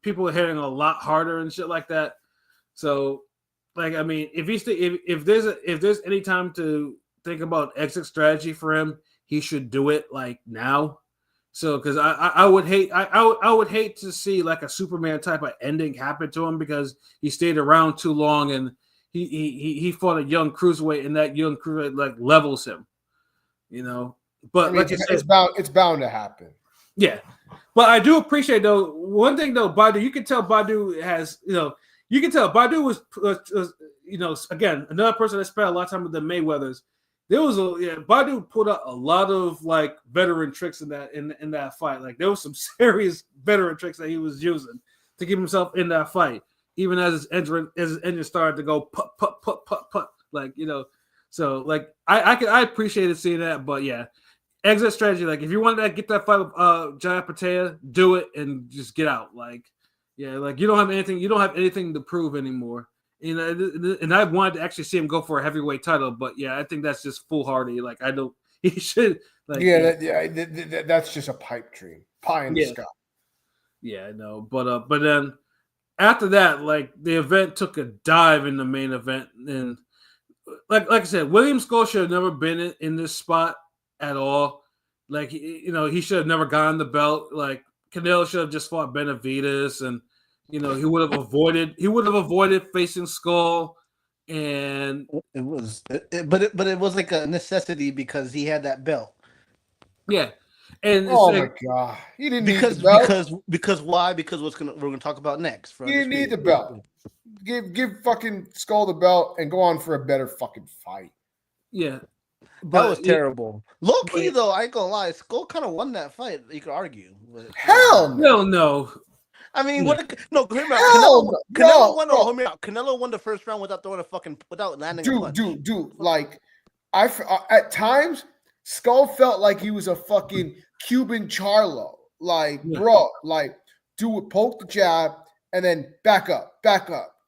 people are hitting a lot harder and shit like that. So like if there's any time to think about exit strategy for him, he should do it like now. So because I would hate to see like a Superman type of ending happen to him because he stayed around too long and he fought a young cruiserweight and that young cruiserweight like levels him. But
it's bound to happen.
Yeah, but I do appreciate though one thing though Badu. You can tell Badu has you can tell Badu was again another person that spent a lot of time with the Mayweathers. There was Badu put out a lot of like veteran tricks in that fight. Like there was some serious veteran tricks that he was using to keep himself in that fight, even as his engine started to go put like So like I appreciated seeing that, but yeah, exit strategy. Like if you wanted to get that fight with Jaya Patea, do it and just get out. Like like you don't have anything to prove anymore. And I wanted to actually see him go for a heavyweight title, but yeah, I think that's just foolhardy. Like I don't, he should. Like
that's just a pipe dream, pie in the sky.
Yeah, I know, but then after that, like the event took a dive in the main event, and like I said, William Skull should have never been in this spot at all. Like, he should have never gotten the belt. Like, Canelo should have just fought Benavidez, and he would have avoided facing Skull. And
it was, but it was like a necessity because he had that belt.
Yeah, and
my god, he didn't need the belt.
Because why? Because we're gonna talk about next.
He didn't need the belt. Give fucking Skull the belt and go on for a better fucking fight.
Yeah.
That was terrible. Low key though, I ain't gonna lie. Skull kind of won that fight. You could argue. But,
Hell
no.
I mean, hear me out. Canelo won the first round without landing a punch.
Dude. Like, at times, Skull felt like he was a fucking Cuban Charlo. Like, bro, like, poke the jab and then back up.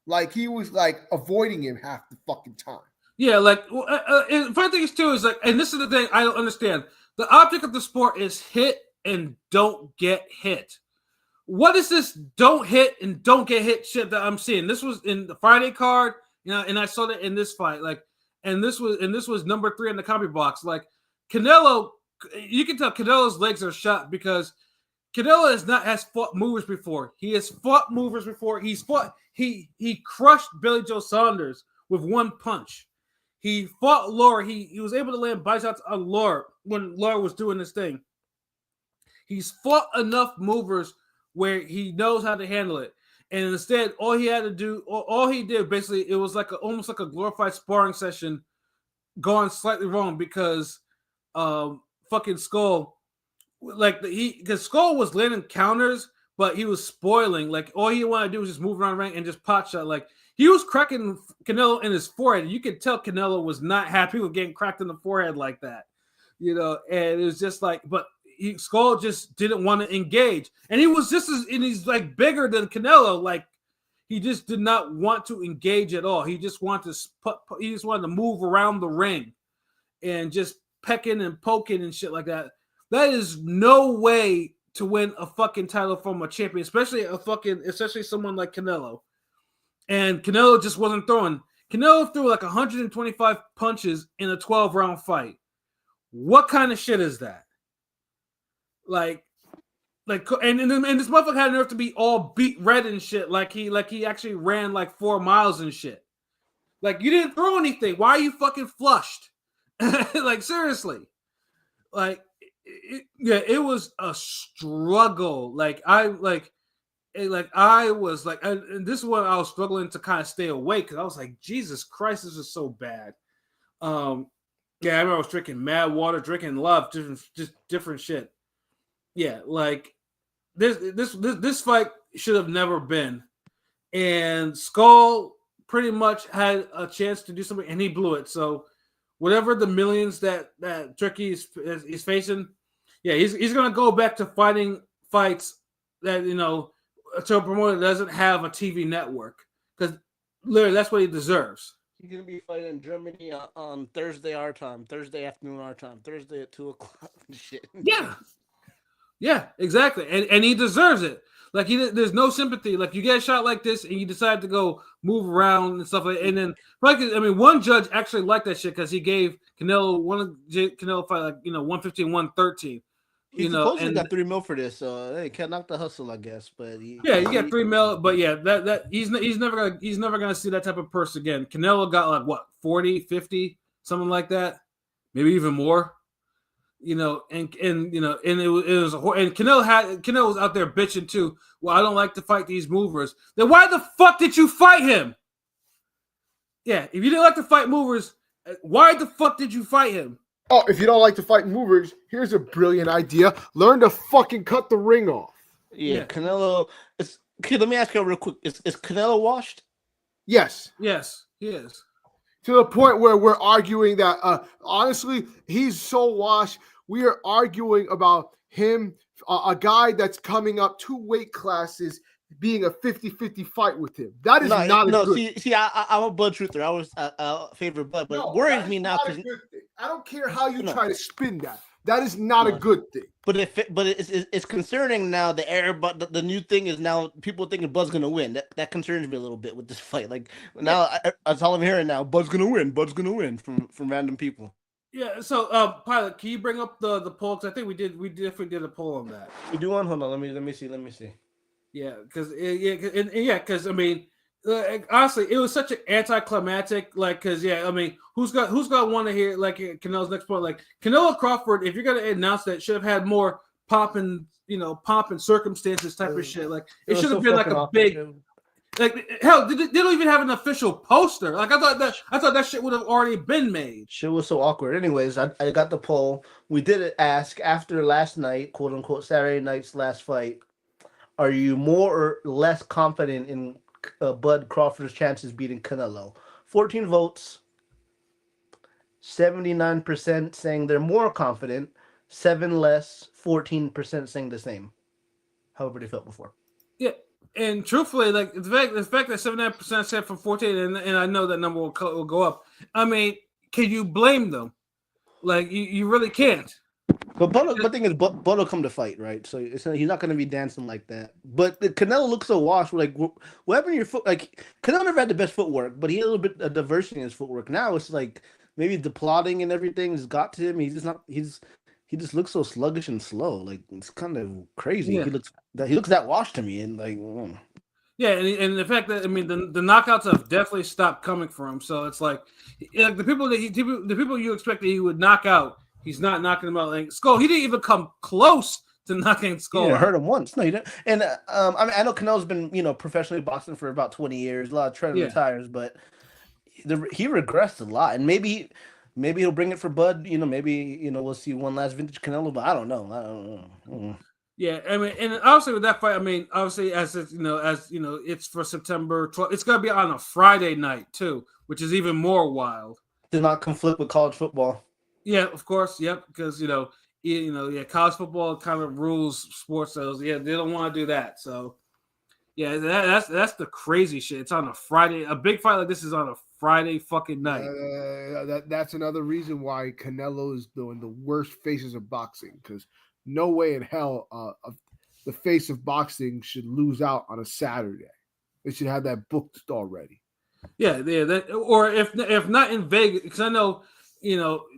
Like, he was like avoiding him half the fucking time.
Yeah, like, and funny thing is too is like, and this is the thing I don't understand. The object of the sport is hit and don't get hit. What is this don't hit and don't get hit shit that I'm seeing? This was in the Friday card, and I saw that in this fight. Like, and this was number 3 in the copy box. Like, Canelo, you can tell Canelo's legs are shot because Canelo has fought movers before. He has fought movers before. He crushed Billy Joe Saunders with one punch. He fought Laura. He was able to land body shots on Laura when Laura was doing this thing. He's fought enough movers where he knows how to handle it. And instead, all he did basically, it was like almost like a glorified sparring session going slightly wrong because fucking Skull, because Skull was landing counters, but he was spoiling. Like, all he wanted to do was just move around the ring and just pot shot. Like, he was cracking Canelo in his forehead. You could tell Canelo was not happy with getting cracked in the forehead like that, and it was just like, but Skull just didn't want to engage, and he's like bigger than Canelo. Like, he just did not want to engage at all. He just wanted to move around the ring and just pecking and poking and shit like that. That is no way to win a fucking title from a champion, especially someone like Canelo. And Canelo just wasn't throwing. Canelo threw like 125 punches in a 12-round fight. What kind of shit is that? And this motherfucker had nerve to be all beat red and shit. Like he actually ran like 4 miles and shit. Like, you didn't throw anything. Why are you fucking flushed? Like, seriously. Like, it was a struggle. And this is when I was struggling to kind of stay awake because I was like, Jesus Christ, this is so bad. I remember I was drinking mad water, drinking love, just different shit. Yeah, like this fight should have never been. And Skull pretty much had a chance to do something, and he blew it. So whatever the millions that Turkey is facing, he's gonna go back to fighting fights that to a promoter that doesn't have a TV network, because literally that's what he deserves.
He's gonna be fighting in Germany on Thursday our time, Thursday afternoon our time, Thursday at 2:00. Shit.
Yeah, exactly, and he deserves it. Like, there's no sympathy. Like, you get a shot like this, and you decide to go move around and stuff like that. And then, one judge actually liked that shit because he gave Canelo fight 115, 113.
He supposedly got $3 million for this, so they can't knock the hustle, I guess. But
you got $3 million. But yeah, that he's never gonna see that type of purse again. Canelo got like what, 40, 50, something like that, maybe even more. And it was and Canelo was out there bitching too. Well, I don't like to fight these movers. Then why the fuck did you fight him? Yeah, if you didn't like to fight movers, why the fuck did you fight him?
Oh, if you don't like to fight movers, here's a brilliant idea. Learn to fucking cut the ring off.
Yeah. Canelo. Let me ask you real quick. Is Canelo washed?
Yes.
Yes, he is.
To the point where we're arguing that, honestly, he's so washed. We are arguing about him, a guy that's coming up 2 weight classes, being a 50-50 fight with him. That is not a good.
See, I'm a blood truther. I was favorite blood, but it worries me now because
I don't care how you try to spin that. That is not a good thing. But
it's concerning now. The new thing is now people thinking Bud's gonna win. That concerns me a little bit with this fight. Like, now that's all I'm hearing now. Bud's gonna win from random people.
Yeah. So, Pilot, can you bring up the poll? 'Cause I think we definitely did a poll on that.
You do one? Hold on. Let me see.
Yeah, because I mean, honestly, it was such an anticlimactic. Like, because I mean, who's gonna want to hear like Canelo's next point? Like Canelo Crawford, if you're gonna announce that, should have had more pomp and circumstances type of shit. Like, it should have been like a big. Like hell, they don't even have an official poster. Like I thought that shit would have already been made.
Shit was so awkward. Anyways, I got the poll. We did ask after last night, quote unquote, Saturday night's last fight. Are you more or less confident in Bud Crawford's chances beating Canelo? 14 votes. 79% saying they're more confident. 7 less. 14% saying the same. However they felt before.
Yeah. And truthfully, like the fact that 79% said from 14, and I know that number will go up. I mean, can you blame them? Like you really can't.
But the thing is, Bud will come to fight, right? So he's not going to be dancing like that. But Canelo looks so washed. Like whatever your foot, like Canelo never had the best footwork, but he had a little bit of diversity in his footwork. Now it's like maybe the plodding and everything has got to him. He just looks so sluggish and slow. Like it's kind of crazy.
Yeah.
He looks that washed to me, and like.
Yeah, and the fact that I mean the knockouts have definitely stopped coming for him. So it's like the people you expect that he would knock out, he's not knocking them out. Like Skull, he didn't even come close to knocking Skull.
Yeah, hurt him once. No, you didn't. And I mean, I know Canelo's been professionally boxing for about 20 years, a lot of tread on the tires, but he regressed a lot, and maybe he'll bring it for Bud. Maybe we'll see one last vintage Canelo, but I don't know.
Yeah, I mean, and obviously with that fight, I mean, obviously as it's for September 12th. It's gonna be on a Friday night too, which is even more wild.
Does not conflict with college football.
Yeah, of course. Yep, because college football kind of rules sports. So they don't want to do that. So yeah, that's the crazy shit. It's on a Friday. A big fight like this is on a Friday fucking night.
That's another reason why Canelo is doing the worst faces of boxing, because no way in hell the face of boxing should lose out on a Saturday. They should have that booked already.
Yeah, or if not in Vegas, because I know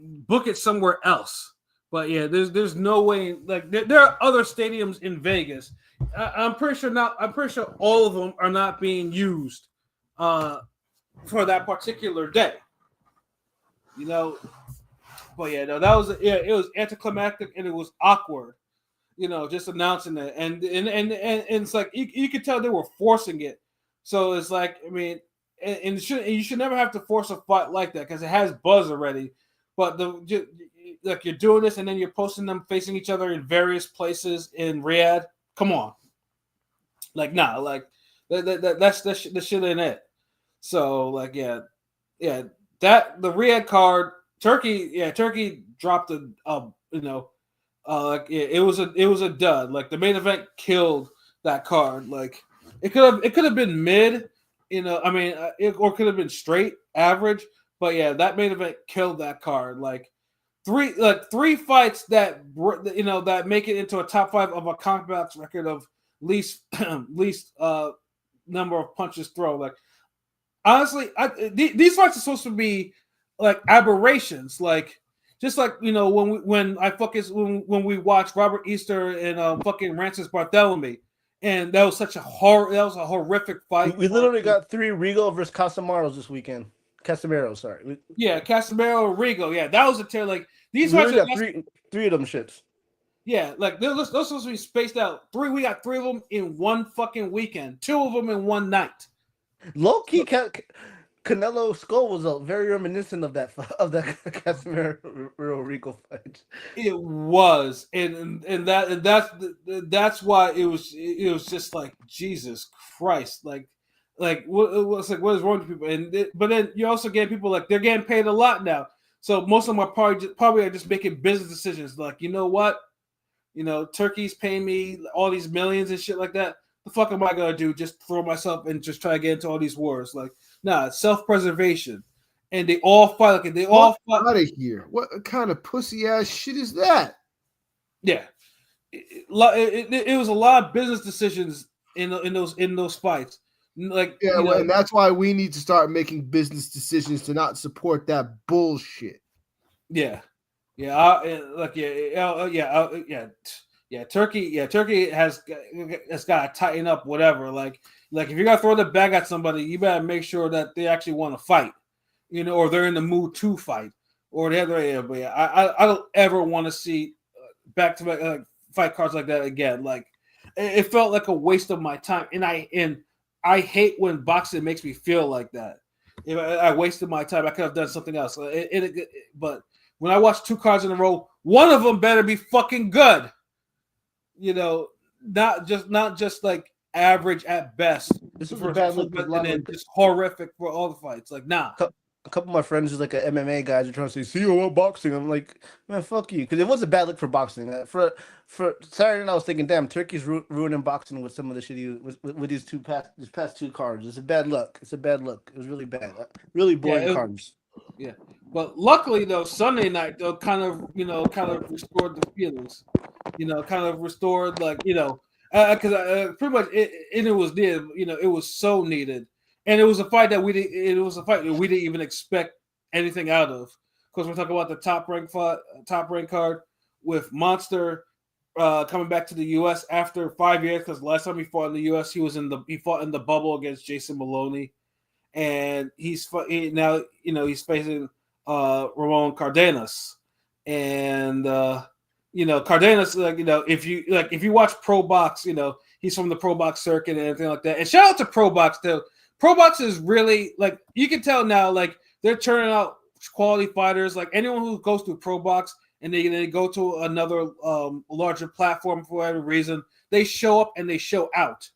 book it somewhere else. But yeah, there's no way. Like there are other stadiums in Vegas. I'm pretty sure all of them are not being used for that particular day. But yeah, no, it was anticlimactic and it was awkward. Just announcing it, and it's like you could tell they were forcing it. So it's like, I mean, and you should never have to force a fight like that because it has buzz already. But like you're doing this and then you're posting them facing each other in various places in Riyadh. Come on, like nah, like that's the shit in it. So like yeah, that the Riyadh card, Turkey dropped it was a dud. Like the main event killed that card. Like it could have been mid, I mean, or could have been straight average. But yeah, that main event killed that card. Like three fights that that make it into a top 5 of a combat record of least number of punches thrown. Like honestly, these fights are supposed to be like aberrations. Like just like when we watched Robert Easter and fucking Francis Barthélemy, and that was a horrific fight.
We literally got 3 Rigo versus Casamaros this weekend. Casemiro, sorry.
Yeah, Casemiro, Rigo. Yeah, that was a tear. Like these fights
got three of them shits.
Yeah, like those supposed to be spaced out. We got 3 of them in one fucking weekend. 2 of them in one night.
Low key, Canelo Skull was very reminiscent of that Casemiro Rico fight.
It was, and that's why it was just like Jesus Christ, like what is wrong with people? But then you also get people like they're getting paid a lot now, so most of them are probably are just making business decisions. Like what, Turkey's paying me all these millions and shit like that. The fuck am I gonna do? Just throw myself and just try to get into all these wars? Like, nah, self-preservation. And they all fight like they all fight
out of here. What kind of pussy ass shit is that?
Yeah, it was a lot of business decisions in those fights. Like
and that's why we need to start making business decisions to not support that bullshit.
Yeah, Turkey has got to tighten up whatever. Like if you're gonna throw the bag at somebody, you better make sure that they actually want to fight, or they're in the mood to fight, or they have their. But yeah, I don't ever want to see back to back fight cards like that again. Like it felt like a waste of my time, and I hate when boxing makes me feel like that. If I wasted my time, I could have done something else. But when I watch 2 cards in a row, one of them better be fucking good. Not just like average at best.
This is a bad look.
And then just horrific for all the fights. Like, nah.
A couple of my friends who's like an MMA guys are trying to say, see what boxing. I'm like, man, fuck you. Because it was a bad look for boxing. For Saturday night, I was thinking, damn, Turkey's ruining boxing with some of the shit with these past 2 cards. It's a bad look. It was really bad. Really boring cards.
Yeah. But luckily though, Sunday night though kind of restored the feelings. Kind of restored because pretty much it was so needed. And it was a fight that we didn't even expect anything out of. Of course, we're talking about the top rank card with Monster coming back to the U.S. after 5 years. Because last time he fought in the U.S., he fought in the bubble against Jason Maloney, and he's facing Ramon Cardenas, and Cardenas if you watch Pro Box, he's from the Pro Box circuit and everything like that. And shout out to Pro Box too. Pro Box is really you can tell now they're turning out quality fighters. Like anyone who goes through Pro Box and they go to another larger platform for whatever reason, they show up and they show out,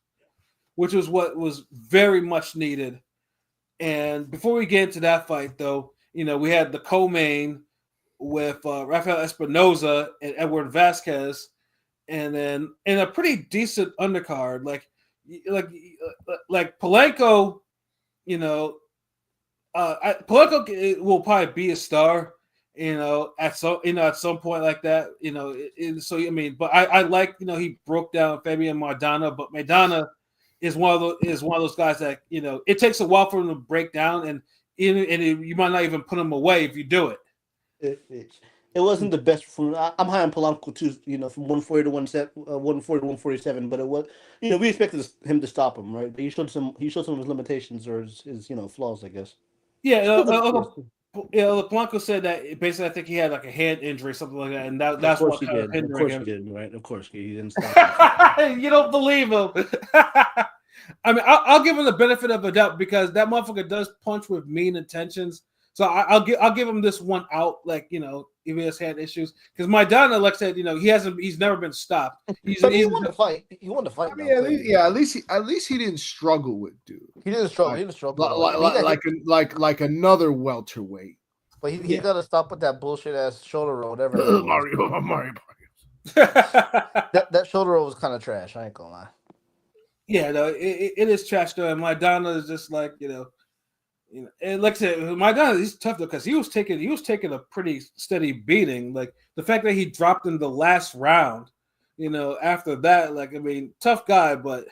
which was what was very much needed. And before we get into that fight, though, we had the co-main with Rafael Espinoza and Edward Vasquez, and then in a pretty decent undercard, like Polanco, Polanco will probably be a star, at some point like that, but I like, he broke down Fabian Maidana, but Maidana is one of those guys that, it takes a while for him to break down, and you might not even put him away if you do it.
It wasn't the best. I'm high on Polanco too, from 140 to 140 to 147. But it was, we expected him to stop him, right? But he showed some of his limitations or his flaws, I guess.
Yeah, Polanco said that basically, I think he had like a hand injury, something like that, and that's what
he did. Of course he did, right? Of course he didn't stop him.
You don't believe him. I mean, I'll give him the benefit of the doubt because that motherfucker does punch with mean intentions. So I'll give him this one out, if he has had issues. Because Maidana, like I said, he's never been stopped.
He won the fight. He won the fight.
I mean, at least he didn't struggle with dude.
He didn't struggle.
Like another welterweight.
But he got to stop with that bullshit ass shoulder roll, whatever.
Mario.
that shoulder roll was kind of trash. I ain't gonna lie.
Yeah, no, it is trash though. And Maidana is just and like I said, Maidana, he's tough though because he was taking a pretty steady beating. Like the fact that he dropped in the last round, after that, tough guy, but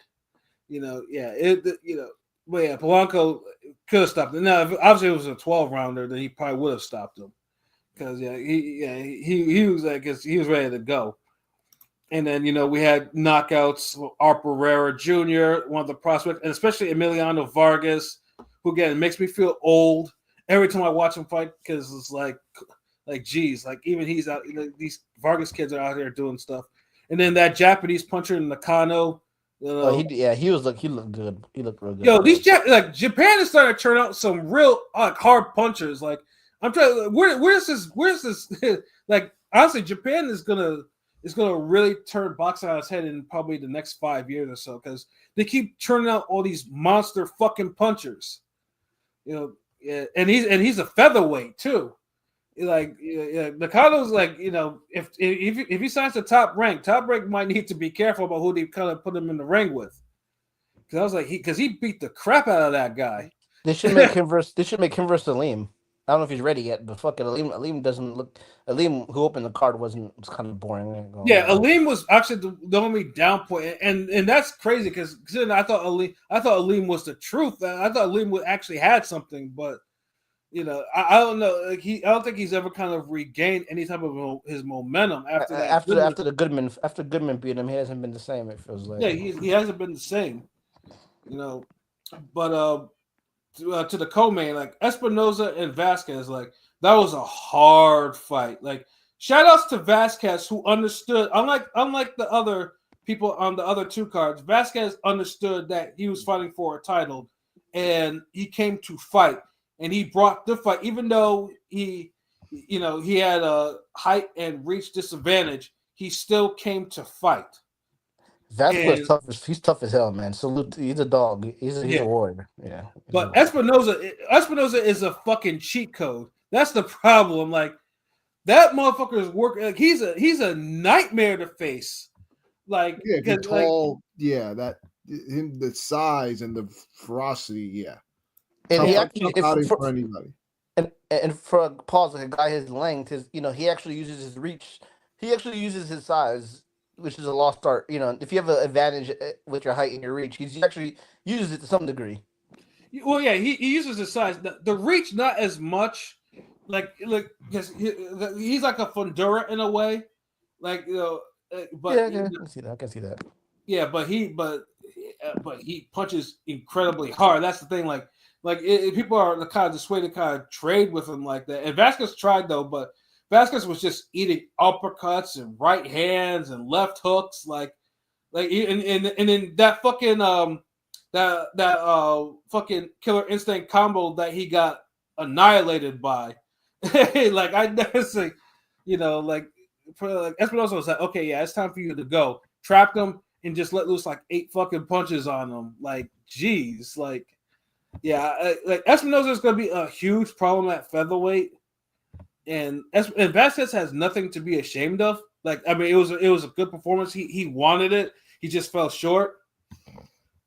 Polanco could have stopped him. Now, if obviously it was a 12-rounder, then he probably would have stopped him because he was ready to go. And then we had knockouts, Art Barrera Jr., one of the prospects, and especially Emiliano Vargas, who again makes me feel old every time I watch him fight because it's geez, even he's out. These Vargas kids are out here doing stuff. And then that Japanese puncher Nakano.
he looked good. He looked real good.
Yo, Japan is starting to turn out some real hard punchers. Like I'm trying. Where's this? Honestly, Japan is gonna really turn boxing on its head in probably the next 5 years or so because they keep churning out all these monster fucking punchers. And he's a featherweight too. Nakano's if he signs to top rank might need to be careful about who they kind of put him in the ring with. Because he beat the crap out of that guy.
They should make him versus Aleem. I don't know if he's ready yet, but fucking Aleem doesn't look. Aleem, who opened the card, was kind of boring.
Yeah, Aleem was actually the only down point, and that's crazy because I thought Aleem was the truth. I thought Aleem would actually had something, but I don't know. Like I don't think he's ever kind of regained any type of his momentum after that.
After Goodman beat him, he hasn't been the same. It feels like.
Yeah, he hasn't been the same. But to the co-main, like Espinosa and Vasquez, like that was a hard fight. Like shout outs to Vasquez who understood, unlike the other people on the other two cards, Vasquez understood that he was fighting for a title and he came to fight and he brought the fight, even though he had a height and reach disadvantage, he still came to fight.
Vasquez tough. He's tough as hell, man. Salute. He's a dog. He's a warrior. Yeah.
But Espinosa is a fucking cheat code. That's the problem. Like that motherfucker is working. Like, he's a nightmare to face. Like
tall. That him, the size and the ferocity. Yeah.
And he actually
for anybody.
And for a pause, like a guy his length, he actually uses his reach. He actually uses his size, which is a lost art. If you have an advantage with your height and your reach, he actually uses it to some degree.
Well, yeah, he uses his size. The reach, not as much. Like because he's like a Fundura in a way. Like but
yeah, I can see that.
Yeah, but he punches incredibly hard. That's the thing. Like people are the kind of dissuaded to kind of trade with him like that. And Vasquez tried though, but Vasquez was just eating uppercuts and right hands and left hooks, like and then that fucking fucking Killer Instinct combo that he got annihilated by. Like I never say, like Espinosa was like, okay, yeah, it's time for you to go. Trapped him and just let loose like 8 fucking punches on him. Like, geez, like, yeah, like Espinosa is gonna be a huge problem at featherweight. And Vasquez has nothing to be ashamed of. Like, I mean, it was a good performance. He wanted it. He just fell short.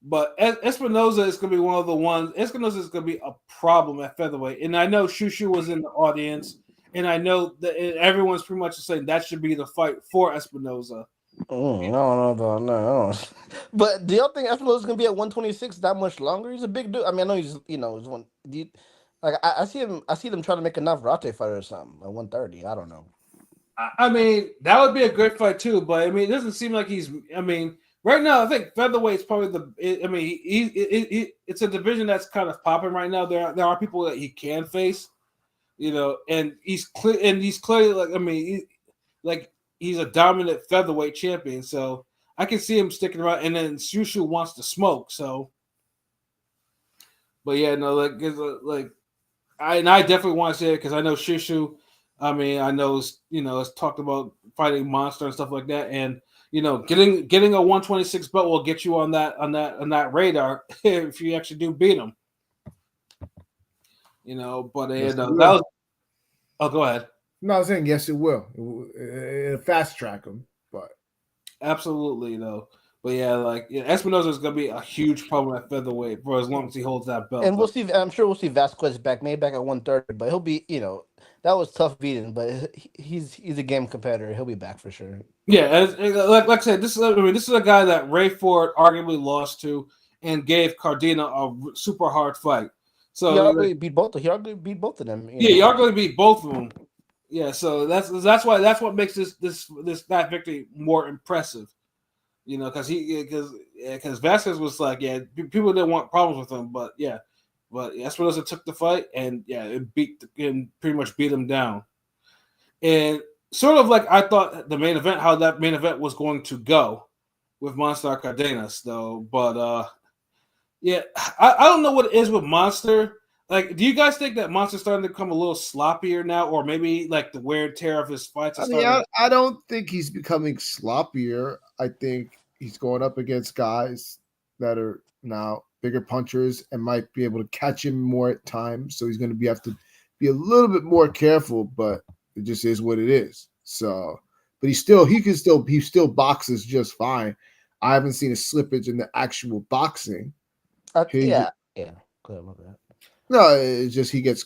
But Espinosa is going to be one of the ones. Espinosa is going to be a problem at featherweight. And I know Shushu was in the audience. And I know that everyone's pretty much saying that should be the fight for Espinosa.
No. But do y'all think Espinosa is going to be at 126 that much longer? He's a big dude. I mean, I know he's one. Like I see them trying to make a Navarrete fight or something at 130. I don't know.
I mean, that would be a great fight too, but I mean, it doesn't seem like he's. I mean, right now, I think featherweight's probably the. I mean, it's a division that's kind of popping right now. There are people that he can face, and he's clearly like. I mean, he's a dominant featherweight champion, so I can see him sticking around. And then Shushu wants to smoke, so. But yeah, no, I definitely want to say it because I know Shushu. I mean, I know it's talked about fighting Monster and stuff like that, and getting a 126 belt will get you on that radar if you actually do beat him. But that was. Oh, go ahead.
No, I was saying yes, it will. It'll fast track him, but
absolutely though. But yeah, Espinosa is going to be a huge problem at featherweight for as long as he holds that belt.
And we'll see. I'm sure we'll see Vasquez back, maybe back at 130. But he'll be, that was tough beating. But he's a game competitor. He'll be back for sure.
Yeah, like I said, this is a guy that Ray Ford arguably lost to and gave Cardenas a super hard fight. So
he arguably beat both. He arguably beat both of them.
Yeah, he arguably beat both of them. Yeah, so that's what makes that victory more impressive. Because Vasquez was like, yeah, people didn't want problems with him, but Espinosa took the fight and it pretty much beat him down. And sort of like I thought how that main event was going to go with Monster Cardenas, though. But I don't know what it is with Monster. Like, do you guys think that Monster's starting to become a little sloppier now, or maybe like the wear and tear of his fights?
I don't think he's becoming sloppier. I think he's going up against guys that are now bigger punchers and might be able to catch him more at times. So he's going to have to be a little bit more careful, but it just is what it is. So, but he still boxes just fine. I haven't seen a slippage in the actual boxing.
Yeah. Go ahead, my bad.
No, it's just he gets,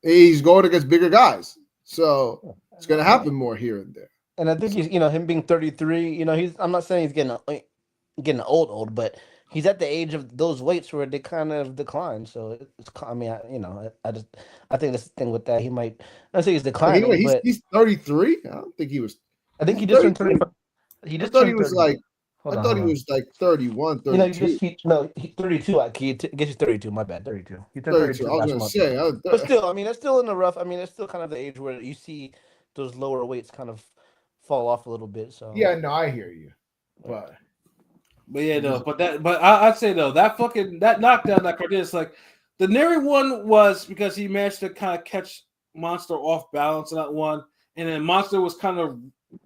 he's going against bigger guys. So it's going to happen more here and there.
And I think he's, him being 33, I'm not saying he's getting old, but he's at the age of those weights where they kind of decline. So it's, I mean, I think that's the thing with that. He might, I say he's declining,
Anyway,
but
he's 33. I don't think he was.
I think
He's
he just turned
33.
35. He
I
just
thought he
turned
was
30.
like.
Hold
I
on,
thought
hold
he
on.
was like 31,
You know,
32.
he's 32. I guess he's 32. My bad, 32. He turned
32.
32
I was
last
gonna
month.
say.
But still, I mean, it's still in the rough. I mean, it's still kind of the age where you see those lower weights kind of fall off a little bit. So
Yeah, no, I hear you, but
yeah, no, but I'd say though that knockdown that Cardenas, like the Neri one was because he managed to kind of catch Monster off balance in that one, and then Monster was kind of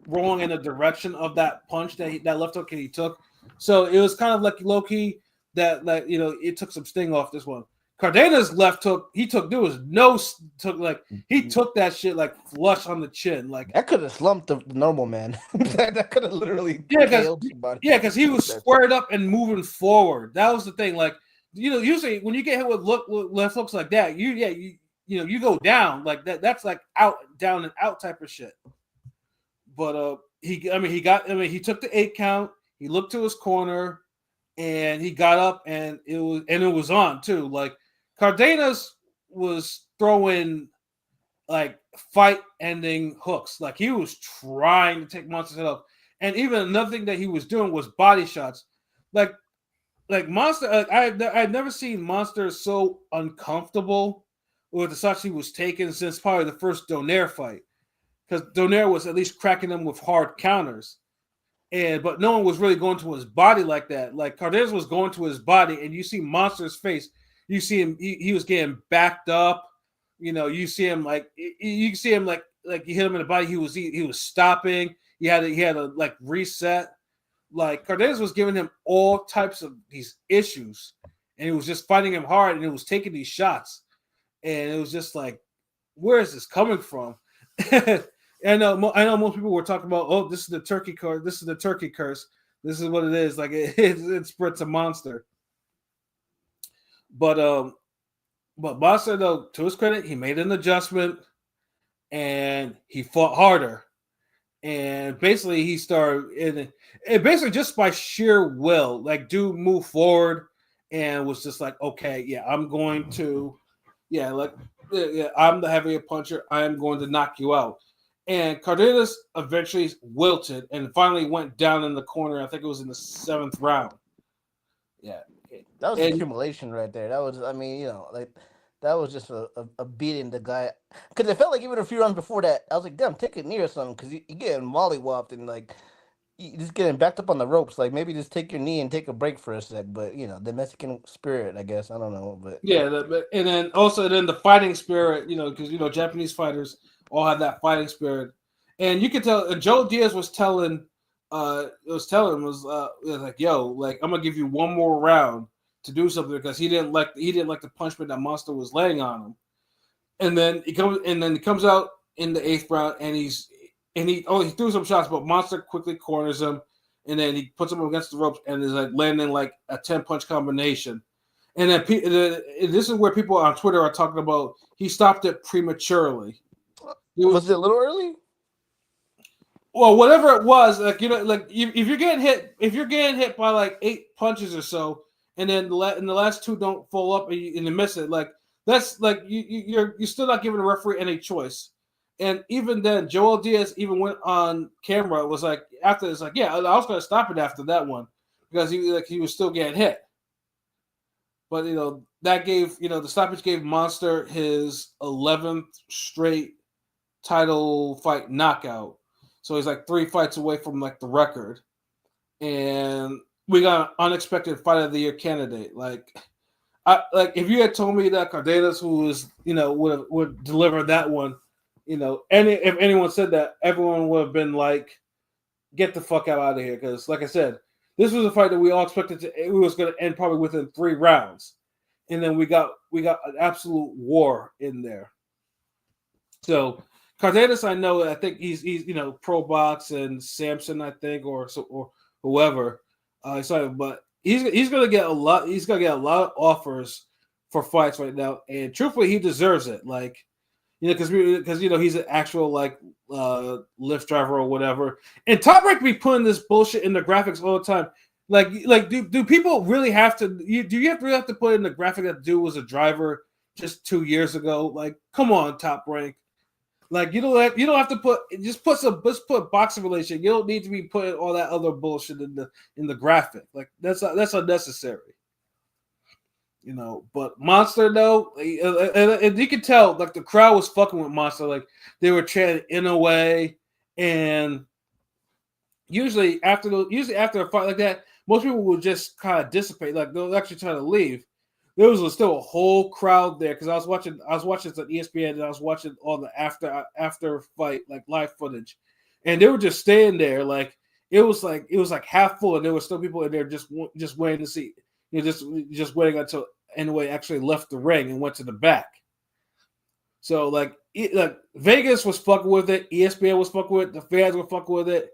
rolling in the direction of that punch that left hook he took, so it was kind of like low key that like it took some sting off this one. Cardenas left hook he took there was no took like he took that shit like flush on the chin like
that could have slumped the normal man. that could have literally
killed somebody. Yeah, because he was squared up and moving forward. That was the thing. Like usually when you get hit with left hooks like that, you go down like that. That's like down and out type of shit. But he took the 8 count. He looked to his corner, and he got up, and it was on too. Like Cardenas was throwing like fight-ending hooks. Like he was trying to take Monster's head off. And even another thing that he was doing was body shots. Like Monster, I've never seen Monster so uncomfortable with the shots he was taking since probably the first Donaire fight. Because Donaire was at least cracking them with hard counters. But no one was really going to his body like that. Like Cardenas was going to his body, and you see Monster's face. You see him, he was getting backed up. You see him like you see him like you hit him in the body. He was stopping. He had to like reset. Like Cardenas was giving him all types of these issues, and he was just fighting him hard, and it was taking these shots, and it was just like, where is this coming from? I know most people were talking about, oh, this is the turkey curse. This is the turkey curse. This is what it is. Like it spreads a monster. But Monster, though, to his credit, he made an adjustment and he fought harder. And basically, he started, and basically just by sheer will, like, dude moved forward and was just like, okay, yeah, I'm going to, I'm the heavier puncher. I am going to knock you out. And Cardenas eventually wilted and finally went down in the corner. I think it was in the 7th round. Yeah.
That was accumulation right there. That was, I mean, that was just a beating the guy. Because it felt like even a few rounds before that, I was like, damn, take a knee or something. Because you're getting mollywopped and, like, you're just getting backed up on the ropes. Like, maybe just take your knee and take a break for a sec. But, the Mexican spirit, I guess. I don't know. But
yeah, and then also the fighting spirit, because, Japanese fighters all have that fighting spirit. And you could tell, Joe Diaz was telling, like, yo, like, I'm going to give you one more round to do something because he didn't like the punishment that Monster was laying on him. And then he comes out in the 8th round and he threw some shots, but Monster quickly corners him, and then he puts him against the ropes and is like landing like a 10-punch combination. And then this is where people on Twitter are talking about he stopped it prematurely.
Was it a little early?
Well, whatever it was, like if you're getting hit by like 8 punches or so, and then the last 2 don't fall up and you miss it, like that's like you're still not giving the referee any choice. And even then, Joel Diaz even went on camera. It was like after it's like, yeah, I was going to stop it after that one because he was still getting hit. But that gave the stoppage gave Monster his 11th straight title fight knockout. So he's like 3 fights away from like the record, and we got an unexpected fight of the year candidate. Like if you had told me that Cardenas, who was would deliver that one. If anyone said that, everyone would have been like, get the fuck out of here. Because, like I said, this was a fight that we all expected it was going to end probably within 3 rounds. And then we got an absolute war in there. So, Cardenas, I think he's pro box and Samson, I think, or whoever. But he's going to get a lot. He's going to get a lot of offers for fights right now. And truthfully, he deserves it. Like, because he's an actual like Lyft driver or whatever. And Top Rank be putting this bullshit in the graphics all the time. Do people really have to? Do you really have to put in the graphic that dude was a driver just 2 years ago? Like, come on, Top Rank. Like, you don't have to put boxing relation. You don't need to be putting all that other bullshit in the graphic. Like, that's unnecessary. But Monster though, and you can tell like the crowd was fucking with Monster. Like, they were chanting in a way, and usually after a fight like that, most people will just kind of dissipate. Like, they'll actually try to leave. There was still a whole crowd there because I was watching this on ESPN, and I was watching all the after fight like live footage, and they were just staying there. Like, it was like half full, and there were still people in there just waiting to see, just waiting until Inoue actually left the ring and went to the back. So like Vegas was fucking with it, ESPN was fucking with it, the fans were fucking with it.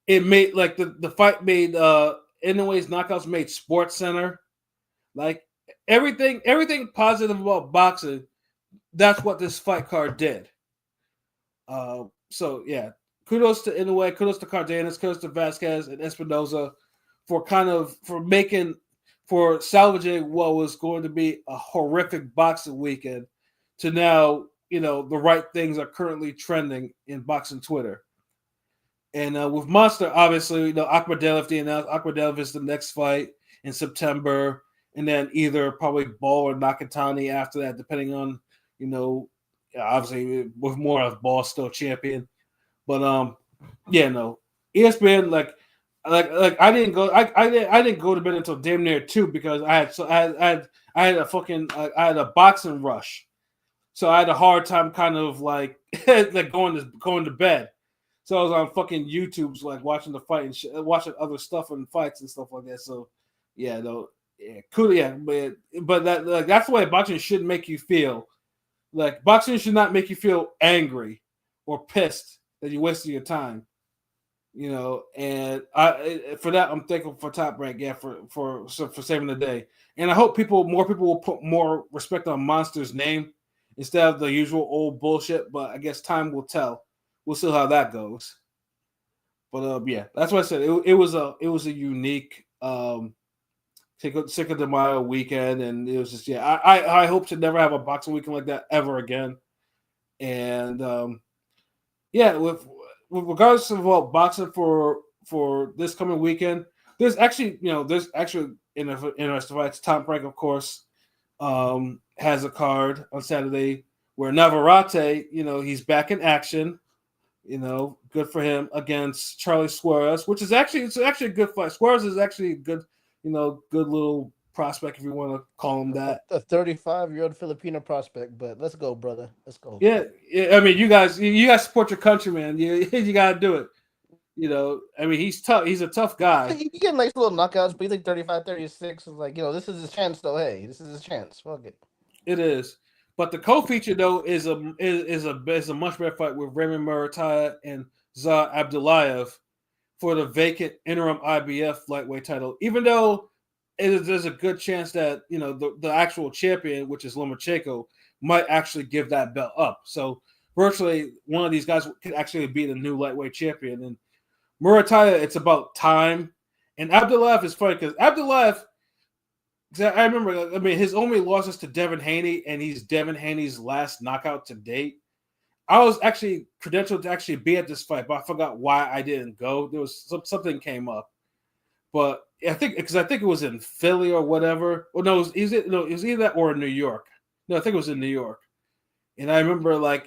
It made like the fight made Inoue's knockouts made Sports Center, like everything positive about boxing. That's what this fight card did. So yeah, kudos to Inoue, kudos to Cardenas, kudos to Vasquez and Espinoza for salvaging what was going to be a horrific boxing weekend to now, the right things are currently trending in boxing Twitter. And with Monster, obviously, Akhmadaliev announced Akhmadaliev is the next fight in September, and then either probably Ball or Nakatani after that, depending on, obviously with more of Ball still champion. But ESPN like I didn't go to bed until damn near 2 because I had a boxing rush, so I had a hard time kind of like like going to bed. So I was on fucking YouTube's like watching the fight and watching other stuff and fights and stuff like that. So cool, but that's the way boxing should make you feel. Like, boxing should not make you feel angry or pissed that you wasted your time. And for that I'm thankful for Top Rank, for saving the day. And I hope more people will put more respect on Monster's name instead of the usual old bullshit. But I guess time will tell. We'll see how that goes. But that's what I said. It was a unique Cinco de Mayo weekend, and it was just I hope to never have a boxing weekend like that ever again. And with regards to boxing for this coming weekend, there's actually interesting fights. Top Rank, of course, has a card on Saturday where Navarrete, he's back in action. Good for him against Charlie Suarez, which is actually a good fight. Suarez is actually a good, good little prospect, if you want to call him that.
A 35-year-old Filipino prospect, but let's go, brother. Let's go.
Yeah. I mean, you guys support your country, man. You got to do it. I mean, he's tough. He's a tough guy.
He get nice little knockouts, but he's like 35, 36. Is like, this is his chance, though. Hey, this is his chance. Fuck it.
It is. But the co-feature though is a much better fight with Raymond Murataya and Zah Abdullayev for the vacant interim IBF lightweight title. Even though there's a good chance that the actual champion, which is Lomachenko, might actually give that belt up. So virtually one of these guys could actually be the new lightweight champion. And Murataya, it's about time. And Abdullayev is funny because Abdullayev. I remember, his only losses to Devin Haney, and he's Devin Haney's last knockout to date. I was actually credentialed to actually be at this fight, but I forgot why I didn't go. There was something came up, but I think it was in Philly or whatever. Well, no, it was either that or in New York. No, I think it was in New York. And I remember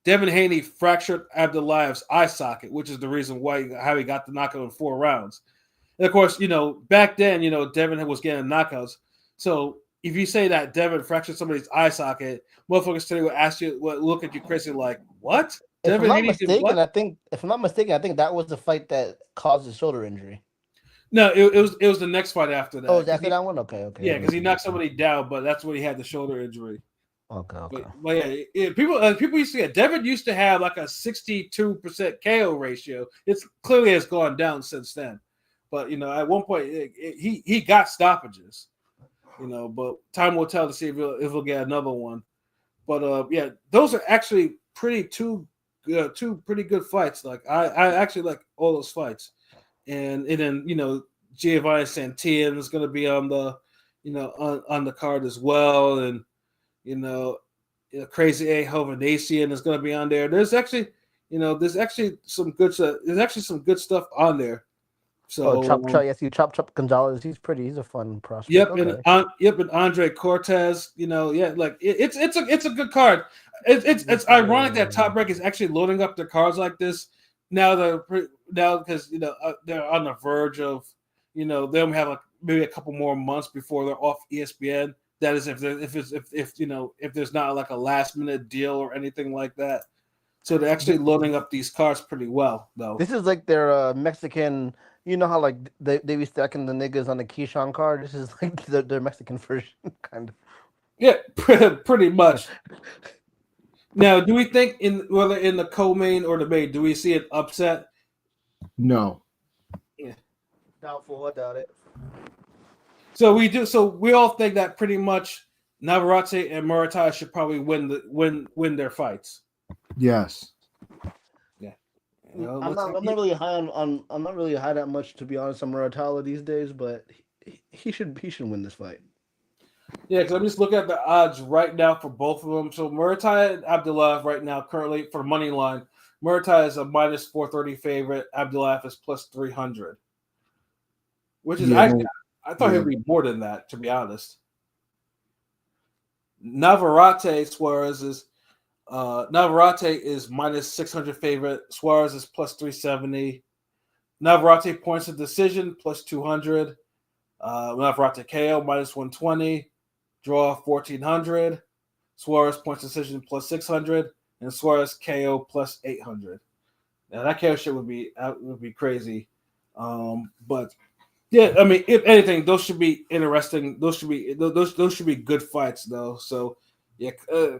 Devin Haney fractured Abdullayev's eye socket, which is the reason how he got the knockout in 4 rounds. And of course, back then, Devin was getting knockouts. So if you say that Devin fractured somebody's eye socket, motherfuckers today will ask you, look at you crazy, like, what?
If I'm not mistaken, I think that was the fight that caused his shoulder injury.
No, it was the next fight after that.
Oh, after that one? Okay.
Yeah, because he knocked somebody down, but that's when he had the shoulder injury.
Okay.
But people used to get Devin used to have like a 62% KO ratio. It's clearly has gone down since then. But at one point he got stoppages, But time will tell to see if he'll get another one. But those are actually two pretty good fights. Like I actually like all those fights, and then Giovanni Santillan is going to be on the, on the card as well, and Crazy A Hovhanessian is going to be on there. There's actually, some good stuff. There's actually some good stuff on there. So
Chop Gonzalez. He's a fun prospect.
And Andre Cortez. It's a good card. It's ironic that Top Rank is actually loading up their cards like this now because they're on the verge of they'll have maybe a couple more months before they're off ESPN. That is if there's not like a last minute deal or anything like that. So they're actually loading up these cards pretty well, though.
This is like their Mexican. You know how like they be stacking the niggas on the Keyshawn card. This is like their Mexican version, kind of.
Yeah, pretty much. Now, do we think whether in the co-main or the main, do we see an upset?
No.
Yeah.
Doubtful. I doubt it.
So we do. So we all think that pretty much Navarrete and Murata should probably win their fights.
Yes.
Yeah.
I'm not really high on. I'm not really high that much, to be honest, on Murata these days. But he should win this fight.
Yeah, because I'm just looking at the odds right now for both of them. So Murata and Abdullah right now currently for money line. Murata is a minus 430 favorite. Abdullah is plus 300, which is actually. I thought he'd be more than that, to be honest. Navarrete Suarez is minus 600 favorite. Suarez is plus 370. Navarrete points of decision plus 200. Navarrete KO minus 120. Draw 1400. Suarez points decision plus 600, and Suarez KO plus 800. Now that KO shit would be crazy, but. Yeah, I mean, if anything, those should be interesting. Those should be good fights, though. So, yeah,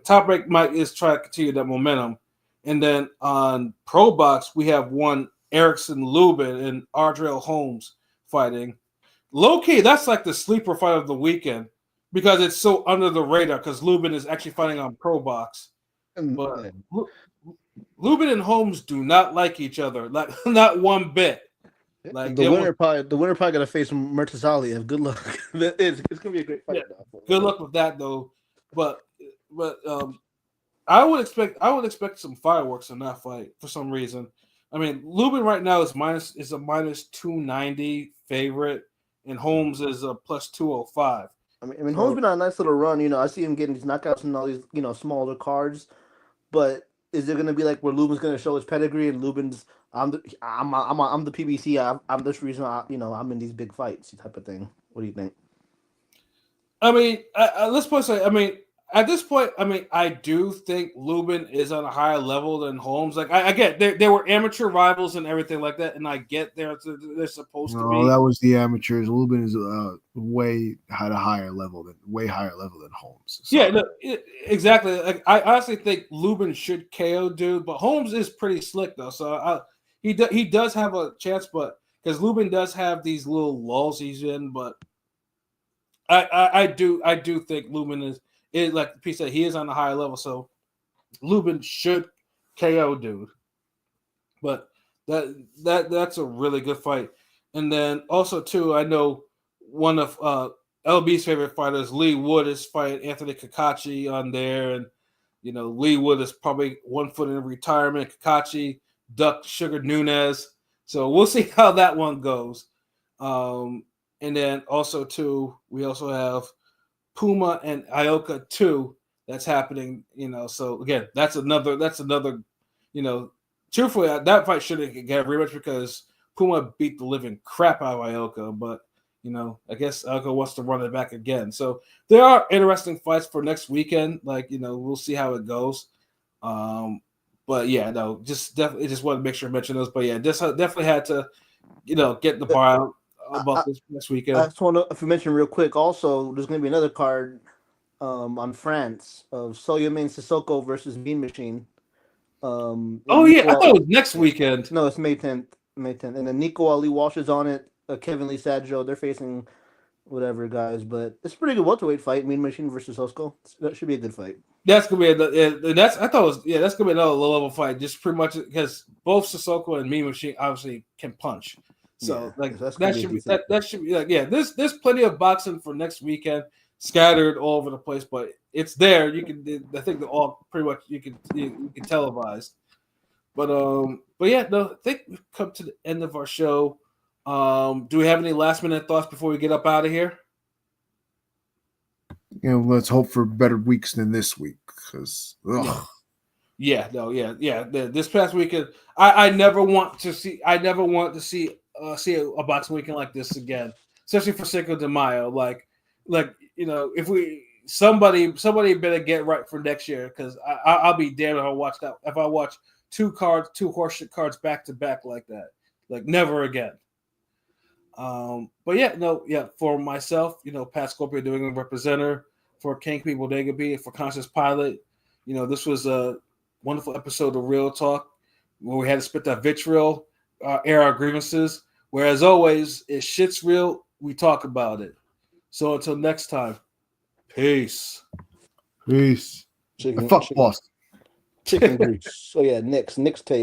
Top Rank is trying to continue that momentum. And then on Pro Box, we have one Erickson Lubin and Ardreal Holmes fighting. Low key, that's like the sleeper fight of the weekend because it's so under the radar. Because Lubin is actually fighting on Pro Box, but Lubin and Holmes do not like each other, not one bit. Like
the winner probably gonna face Murtazali. Good luck. It's gonna be a great fight.
Yeah, good luck with that though. But I would expect some fireworks in that fight for some reason. I mean, Lubin right now is a minus 290 favorite, and Holmes is a plus 205.
I mean, Holmes been on a nice little run. I see him getting these knockouts in all these smaller cards, but is it gonna be like where Lubin's gonna show his pedigree and Lubin's I'm the PBC. I'm this reason I'm in these big fights type of thing. What do you think?
I mean, let's put it say. I mean, at this point, I do think Lubin is on a higher level than Holmes. Like I get they were amateur rivals and everything like that, and I get they're supposed to be.
Oh, that was the amateurs. Lubin is way higher level than Holmes. So.
Yeah, no, exactly. Like I honestly think Lubin should KO dude, but Holmes is pretty slick though. So he does have a chance, but because Lubin does have these little lulls he's in, but I do think Lubin is like Pete said, he is on a higher level, so Lubin should KO dude. But that's a really good fight. And then also too, I know one of LB's favorite fighters, Leigh Wood, is fighting Anthony Cacace on there, and Leigh Wood is probably 1 foot in retirement. Cacace ducked Sugar Nunez, so we'll see how that one goes. And then also too, we also have Puma and Ioka 2 that's happening, so again, that's another, truthfully, that fight shouldn't get a rematch because Puma beat the living crap out of Ioka, but I guess Ioka wants to run it back again. So there are interesting fights for next weekend. Like, we'll see how it goes. But yeah, no, just want to make sure I mention those. But yeah, definitely had to, get the bar out about this next weekend.
I just want to, if you mention real quick, also there's going to be another card on France of Soyomin Sissoko versus Mean Machine.
I thought it was next weekend.
No, it's May 10th. And then Nico Ali Walsh is on it. Kevin Lee Sadjo, they're facing whatever guys, but it's a pretty good welterweight fight. Mean Machine versus Hosko. That should be a good fight.
That's gonna be that's gonna be another low level fight. Just pretty much because both Sissoko and Mean Machine obviously can punch. So
Yeah,
like
that's gonna
that
be a
should be
decent-
that should be like there's plenty of boxing for next weekend scattered all over the place, but it's there. You can I think they're all pretty much you can televise. But yeah, no, I think we've come to the end of our show. Do we have any last minute thoughts before we get up out of here?
Let's hope for better weeks than this week because
This past weekend, I never want to see see a boxing weekend like this again, especially for Cinco de Mayo. Like if we somebody better get right for next year because I'll be damned if I watch two horseshit cards back to back like that. Like never again. For myself, Pat Scorpio, New England representative, for King P Bodega B, for Conscious Pilot, this was a wonderful episode of Real Talk where we had to spit that vitriol, air our grievances. Whereas always, if shit's real, we talk about it. So until next time, peace.
Chicken
Fuck boss.
Chicken grease. So yeah, next tape.